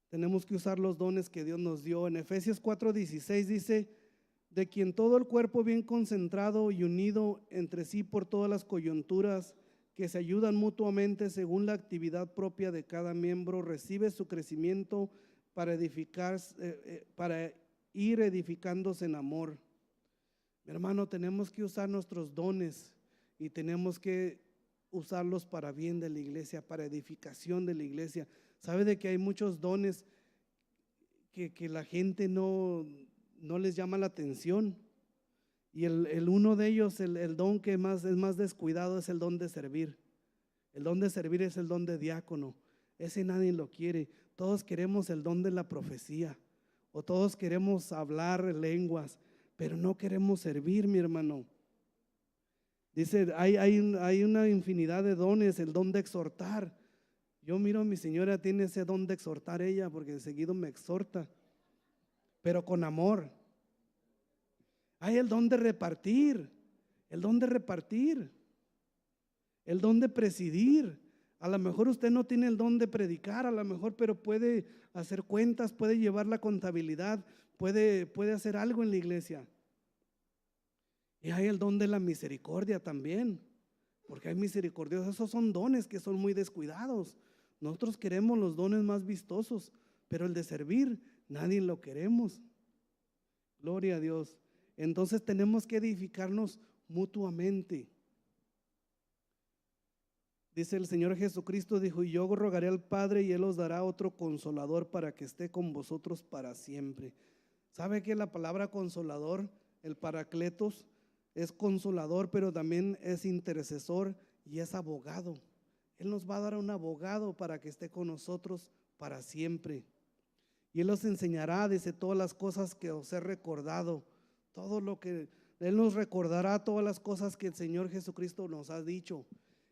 Tenemos que usar los dones que Dios nos dio. En Efesios 4:16 dice: de quien todo el cuerpo bien concentrado y unido entre sí por todas las coyunturas, que se ayudan mutuamente según la actividad propia de cada miembro, recibe su crecimiento para para ir edificándose en amor. Mi hermano, tenemos que usar nuestros dones y tenemos que usarlos para bien de la iglesia, para edificación de la iglesia. ¿Sabe de que hay muchos dones que la gente no les llama la atención? Y el uno de ellos, el don que es más descuidado, es el don de servir. El don de servir es el don de diácono. Ese nadie lo quiere. Todos queremos el don de la profecía, o todos queremos hablar lenguas, pero no queremos servir, mi hermano. Dice, hay una infinidad de dones. El don de exhortar. Yo miro a mi señora, tiene ese don de exhortar ella, porque seguido me exhorta, pero con amor. Hay el don de repartir, el don de repartir, el don de presidir. A lo mejor usted no tiene el don de predicar, a lo mejor, pero puede hacer cuentas, puede llevar la contabilidad, puede hacer algo en la iglesia. Y hay el don de la misericordia también, porque hay misericordiosos. Esos son dones que son muy descuidados. Nosotros queremos los dones más vistosos, pero el de servir, nadie lo queremos. Gloria a Dios. Entonces tenemos que edificarnos mutuamente. Dice el Señor Jesucristo, dijo: y yo rogaré al Padre y Él os dará otro consolador para que esté con vosotros para siempre. ¿Sabe que la palabra consolador, el paracletos, es consolador, pero también es intercesor y es abogado? Él nos va a dar un abogado para que esté con nosotros para siempre. Y Él os enseñará, dice, todas las cosas que os he recordado. Todo lo que Él nos recordará, todas las cosas que el Señor Jesucristo nos ha dicho.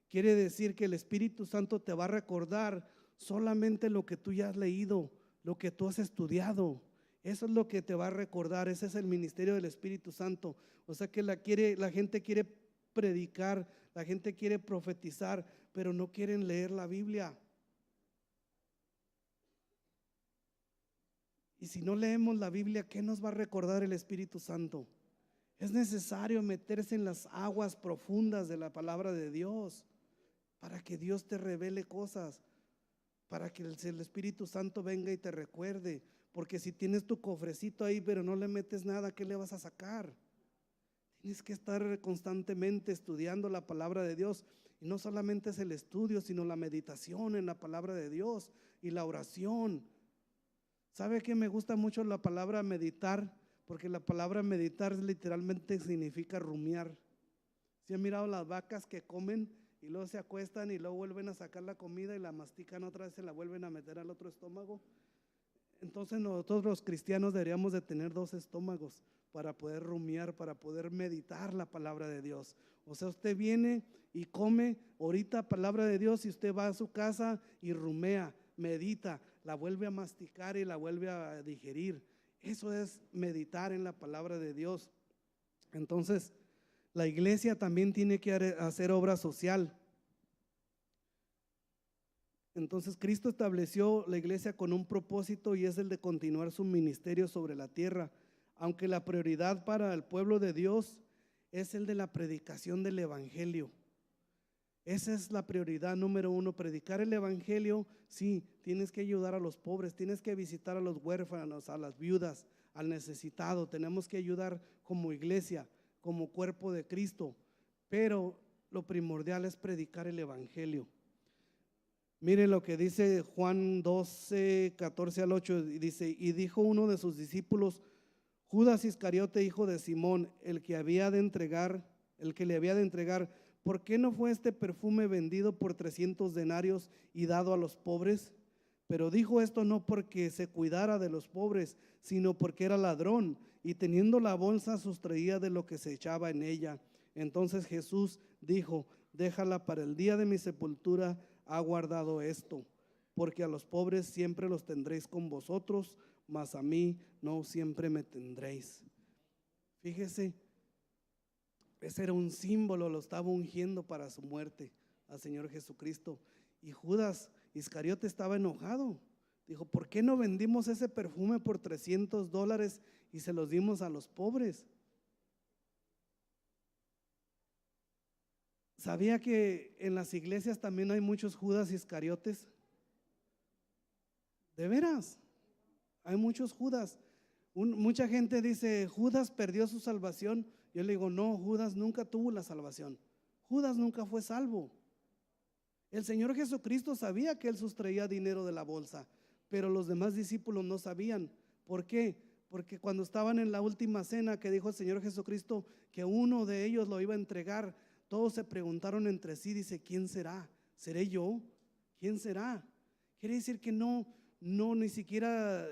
Quiere decir que el Espíritu Santo te va a recordar solamente lo que tú ya has leído, lo que tú has estudiado. Eso es lo que te va a recordar. Ese es el ministerio del Espíritu Santo. O sea que la gente quiere predicar, la gente quiere profetizar, pero no quieren leer la Biblia. Y si no leemos la Biblia, ¿qué nos va a recordar el Espíritu Santo? Es necesario meterse en las aguas profundas de la palabra de Dios para que Dios te revele cosas, para que el Espíritu Santo venga y te recuerde. Porque si tienes tu cofrecito ahí pero no le metes nada, ¿qué le vas a sacar? Tienes que estar constantemente estudiando la palabra de Dios. Y no solamente es el estudio, sino la meditación en la palabra de Dios y la oración. ¿Sabe que me gusta mucho la palabra meditar? Porque la palabra meditar literalmente significa rumiar. ¿Sí han mirado las vacas que comen y luego se acuestan y luego vuelven a sacar la comida y la mastican otra vez, se la vuelven a meter al otro estómago? Entonces nosotros los cristianos deberíamos de tener dos estómagos para poder rumiar, para poder meditar la palabra de Dios. O sea, usted viene y come ahorita palabra de Dios y usted va a su casa y rumea, medita, la vuelve a masticar y la vuelve a digerir. Eso es meditar en la palabra de Dios. Entonces, la iglesia también tiene que hacer obra social. Entonces, Cristo estableció la iglesia con un propósito, y es el de continuar su ministerio sobre la tierra, aunque la prioridad para el pueblo de Dios es el de la predicación del evangelio. Esa es la prioridad número uno, predicar el evangelio. Sí, tienes que ayudar a los pobres, tienes que visitar a los huérfanos, a las viudas, al necesitado. Tenemos que ayudar como iglesia, como cuerpo de Cristo, pero lo primordial es predicar el evangelio. Mire lo que dice Juan 12, 14 al 8, dice: y dijo uno de sus discípulos, Judas Iscariote, hijo de Simón, el que le había de entregar, ¿por qué no fue este perfume vendido por 300 denarios y dado a los pobres? Pero dijo esto no porque se cuidara de los pobres, sino porque era ladrón, y teniendo la bolsa sustraía de lo que se echaba en ella. Entonces Jesús dijo: déjala, para el día de mi sepultura ha guardado esto. porque a los pobres siempre los tendréis con vosotros, mas a mí no siempre me tendréis. Fíjese, ese era un símbolo, lo estaba ungiendo para su muerte al Señor Jesucristo. Y Judas Iscariote estaba enojado. Dijo, ¿por qué no vendimos ese perfume por $300 y se los dimos a los pobres? ¿Sabía que en las iglesias también hay muchos Judas Iscariotes? De veras, hay muchos Judas. Mucha gente dice, Judas perdió su salvación. Yo le digo, no, Judas nunca tuvo la salvación. Judas nunca fue salvo. El Señor Jesucristo sabía que él sustraía dinero de la bolsa, pero los demás discípulos no sabían. ¿Por qué? Porque cuando estaban en la última cena que dijo el Señor Jesucristo que uno de ellos lo iba a entregar, todos se preguntaron entre sí, dice, ¿quién será? ¿Seré yo? ¿Quién será? Quiere decir que no, ni siquiera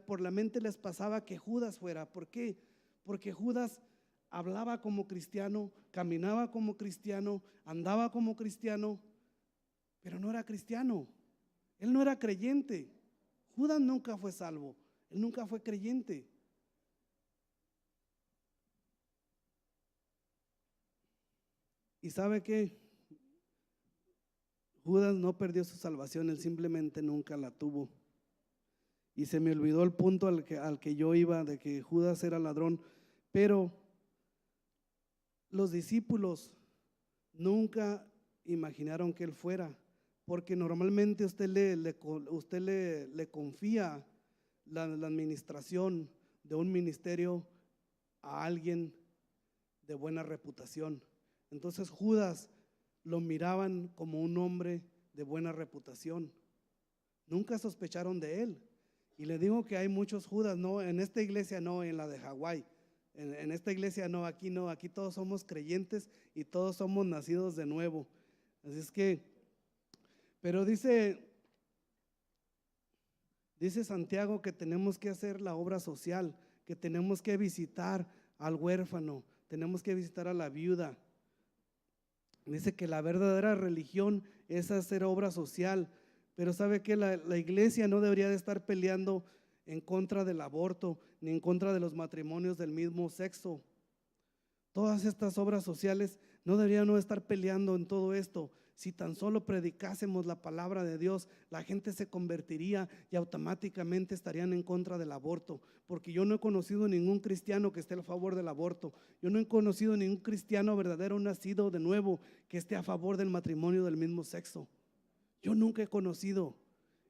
por la mente les pasaba que Judas fuera. ¿Por qué? Porque Judas hablaba como cristiano, caminaba como cristiano, andaba como cristiano, pero no era cristiano. Él no era creyente. Judas nunca fue salvo, él nunca fue creyente. ¿Y sabe qué? Judas no perdió su salvación, él simplemente nunca la tuvo. Y se me olvidó el punto al que yo iba, de que Judas era ladrón, pero los discípulos nunca imaginaron que él fuera, porque normalmente usted le confía la administración de un ministerio a alguien de buena reputación. Entonces Judas lo miraban como un hombre de buena reputación. Nunca sospecharon de él. Y le digo que hay muchos Judas, no, en esta iglesia no, en la de Hawái. En esta iglesia no, aquí todos somos creyentes y todos somos nacidos de nuevo. Así es que, pero dice Santiago que tenemos que hacer la obra social, que tenemos que visitar al huérfano, tenemos que visitar a la viuda. Dice que la verdadera religión es hacer obra social, pero sabe que la iglesia no debería de estar peleando en contra del aborto ni en contra de los matrimonios del mismo sexo. Todas estas obras sociales no deberían estar peleando en todo esto. Si tan solo predicásemos la palabra de Dios, la gente se convertiría y automáticamente estarían en contra del aborto, porque yo no he conocido ningún cristiano que esté a favor del aborto. Yo no he conocido ningún cristiano verdadero nacido de nuevo que esté a favor del matrimonio del mismo sexo. Yo nunca he conocido.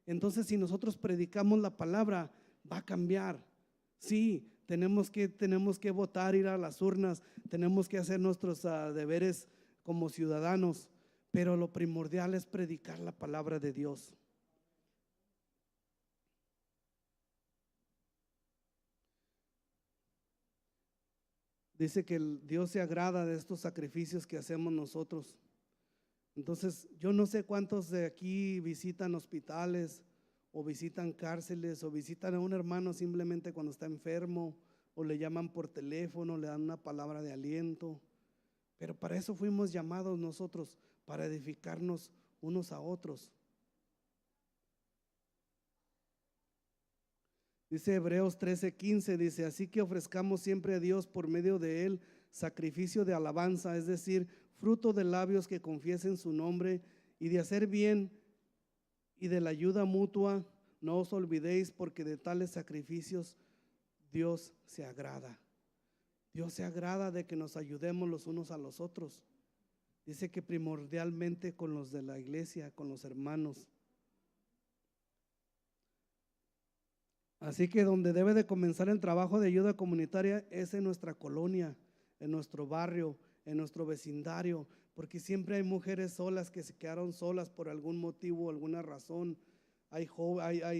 Entonces, si nosotros predicamos la palabra, va a cambiar. Sí, tenemos que votar, ir a las urnas, tenemos que hacer nuestros deberes como ciudadanos, pero lo primordial es predicar la palabra de Dios. Dice que Dios se agrada de estos sacrificios que hacemos nosotros. Entonces, yo no sé cuántos de aquí visitan hospitales o visitan cárceles o visitan a un hermano simplemente cuando está enfermo, o le llaman por teléfono, le dan una palabra de aliento. Pero para eso fuimos llamados nosotros, para edificarnos unos a otros. Dice Hebreos 13:15, dice, así que ofrezcamos siempre a Dios por medio de él sacrificio de alabanza, es decir, fruto de labios que confiesen su nombre, y de hacer bien y de la ayuda mutua, no os olvidéis, porque de tales sacrificios Dios se agrada. Dios se agrada de que nos ayudemos los unos a los otros. Dice que primordialmente con los de la iglesia, con los hermanos. Así que donde debe de comenzar el trabajo de ayuda comunitaria es en nuestra colonia, en nuestro barrio, en nuestro vecindario, porque siempre hay mujeres solas que se quedaron solas por algún motivo, alguna razón. Hay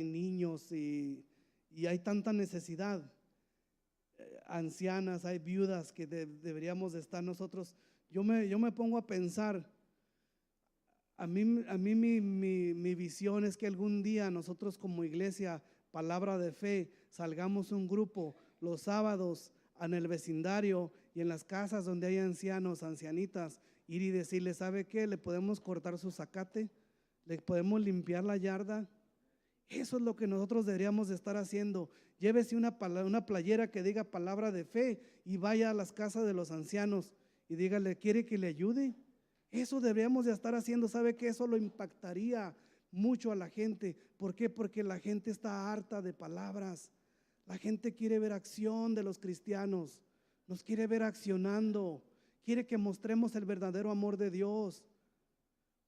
niños y hay tanta necesidad. Ancianas, hay viudas que deberíamos de estar nosotros. Yo me pongo a pensar, a mí mi visión es que algún día nosotros como iglesia Palabra de Fe salgamos un grupo los sábados en el vecindario y en las casas donde hay ancianos, ancianitas, ir y decirles, ¿sabe qué? Le podemos cortar su zacate, le podemos limpiar la yarda. Eso es lo que nosotros deberíamos de estar haciendo. Llévese una playera que diga palabra de fe y vaya a las casas de los ancianos y dígale, ¿quiere que le ayude? Eso deberíamos de estar haciendo. ¿Sabe que eso lo impactaría mucho a la gente? ¿Por qué? Porque la gente está harta de palabras. La gente quiere ver acción de los cristianos, nos quiere ver accionando, quiere que mostremos el verdadero amor de Dios.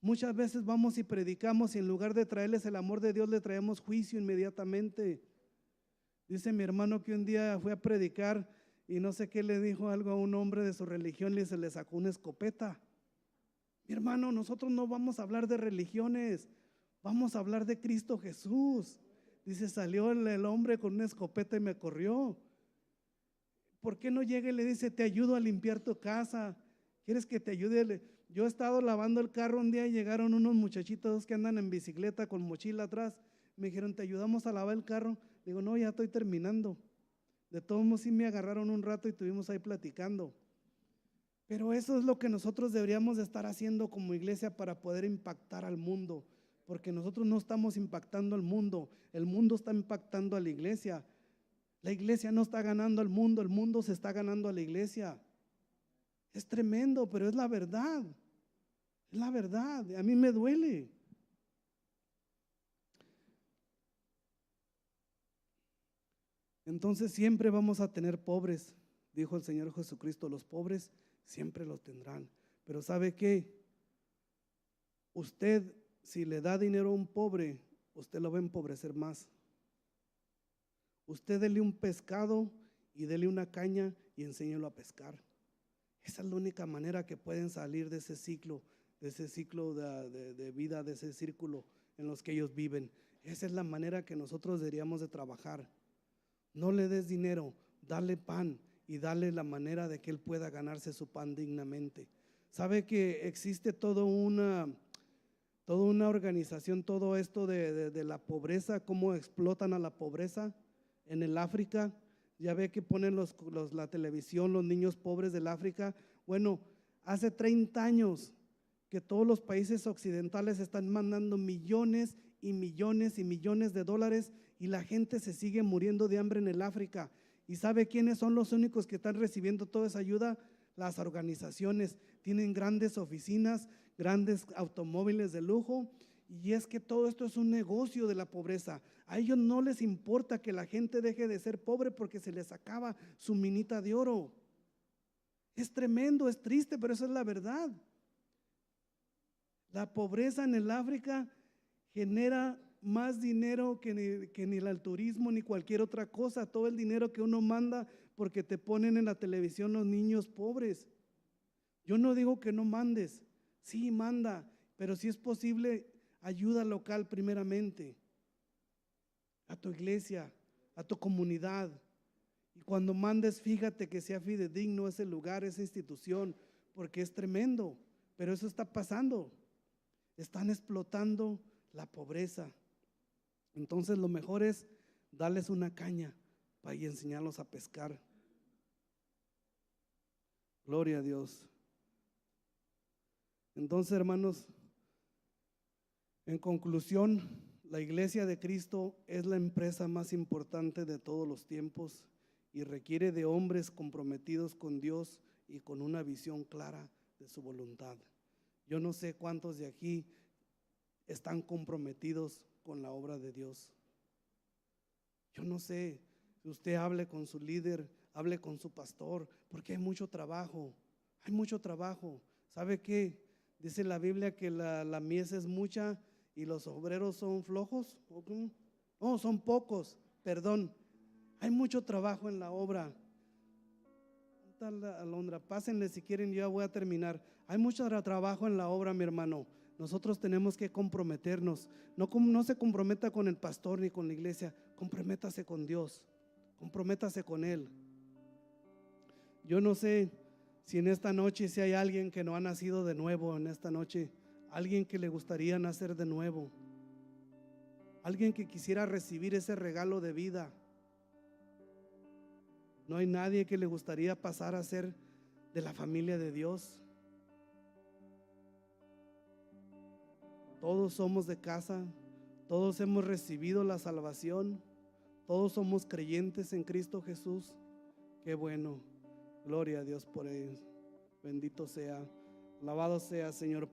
Muchas veces vamos y predicamos y en lugar de traerles el amor de Dios, le traemos juicio inmediatamente. Dice mi hermano que un día fue a predicar y no sé qué le dijo algo a un hombre de su religión y se le sacó una escopeta. Mi hermano, nosotros no vamos a hablar de religiones, vamos a hablar de Cristo Jesús. Dice, salió el hombre con una escopeta y me corrió. ¿Por qué no llega y le dice, te ayudo a limpiar tu casa? ¿Quieres que te ayude? Yo he estado lavando el carro un día y llegaron unos muchachitos que andan en bicicleta con mochila atrás. Me dijeron, ¿te ayudamos a lavar el carro? Digo, no, ya estoy terminando. De todos modos sí me agarraron un rato y estuvimos ahí platicando. Pero eso es lo que nosotros deberíamos de estar haciendo como iglesia para poder impactar al mundo. Porque nosotros no estamos impactando al mundo, el mundo está impactando a la iglesia. La iglesia no está ganando al mundo, el mundo se está ganando a la iglesia. Es tremendo, pero es la verdad. Es la verdad, a mí me duele. Entonces siempre vamos a tener pobres, dijo el Señor Jesucristo, los pobres siempre los tendrán. Pero ¿sabe qué? Usted, si le da dinero a un pobre, usted lo va a empobrecer más. Usted dele un pescado y dele una caña y enséñelo a pescar. Esa es la única manera que pueden salir de ese ciclo de vida, de ese círculo en los que ellos viven. Esa es la manera que nosotros deberíamos de trabajar. No le des dinero, dale pan y dale la manera de que él pueda ganarse su pan dignamente. ¿Sabe que existe toda una organización, todo esto de la pobreza, cómo explotan a la pobreza en el África? Ya ve que ponen la televisión, los niños pobres del África. Bueno, hace 30 años que todos los países occidentales están mandando millones y millones y millones de dólares y la gente se sigue muriendo de hambre en el África. ¿Y sabe quiénes son los únicos que están recibiendo toda esa ayuda? Las organizaciones. Tienen grandes oficinas, grandes automóviles de lujo, y es que todo esto es un negocio de la pobreza. A ellos no les importa que la gente deje de ser pobre porque se les acaba su minita de oro. Es tremendo, es triste, pero eso es la verdad. La pobreza en el África genera más dinero que ni el turismo ni cualquier otra cosa. Todo el dinero que uno manda porque te ponen en la televisión los niños pobres. Yo no digo que no mandes, sí manda, pero si es posible, ayuda local primeramente, a tu iglesia, a tu comunidad. Y cuando mandes, fíjate que sea fidedigno ese lugar, esa institución, porque es tremendo, pero eso está pasando. Están explotando la pobreza. Entonces lo mejor es darles una caña para enseñarlos a pescar. Gloria a Dios. Entonces, hermanos, en conclusión, la Iglesia de Cristo es la empresa más importante de todos los tiempos y requiere de hombres comprometidos con Dios y con una visión clara de su voluntad. Yo no sé cuántos de aquí están comprometidos con la obra de Dios. Yo no sé si usted hable con su líder, hable con su pastor, porque hay mucho trabajo, hay mucho trabajo. ¿Sabe qué? Dice la Biblia que la mies es mucha y los obreros son flojos. No, son pocos, perdón. Hay mucho trabajo en la obra. Alondra, pásenle si quieren, yo ya voy a terminar. Hay mucho trabajo en la obra, mi hermano. Nosotros tenemos que comprometernos. No se comprometa con el pastor ni con la iglesia, comprométase con Dios, comprométase con Él. Yo no sé si en esta noche, si hay alguien que no ha nacido de nuevo en esta noche, alguien que le gustaría nacer de nuevo, alguien que quisiera recibir ese regalo de vida. No hay nadie que le gustaría pasar a ser de la familia de Dios. Todos somos de casa, todos hemos recibido la salvación, todos somos creyentes en Cristo Jesús. Qué bueno, gloria a Dios por ellos. Bendito sea, alabado sea, Señor.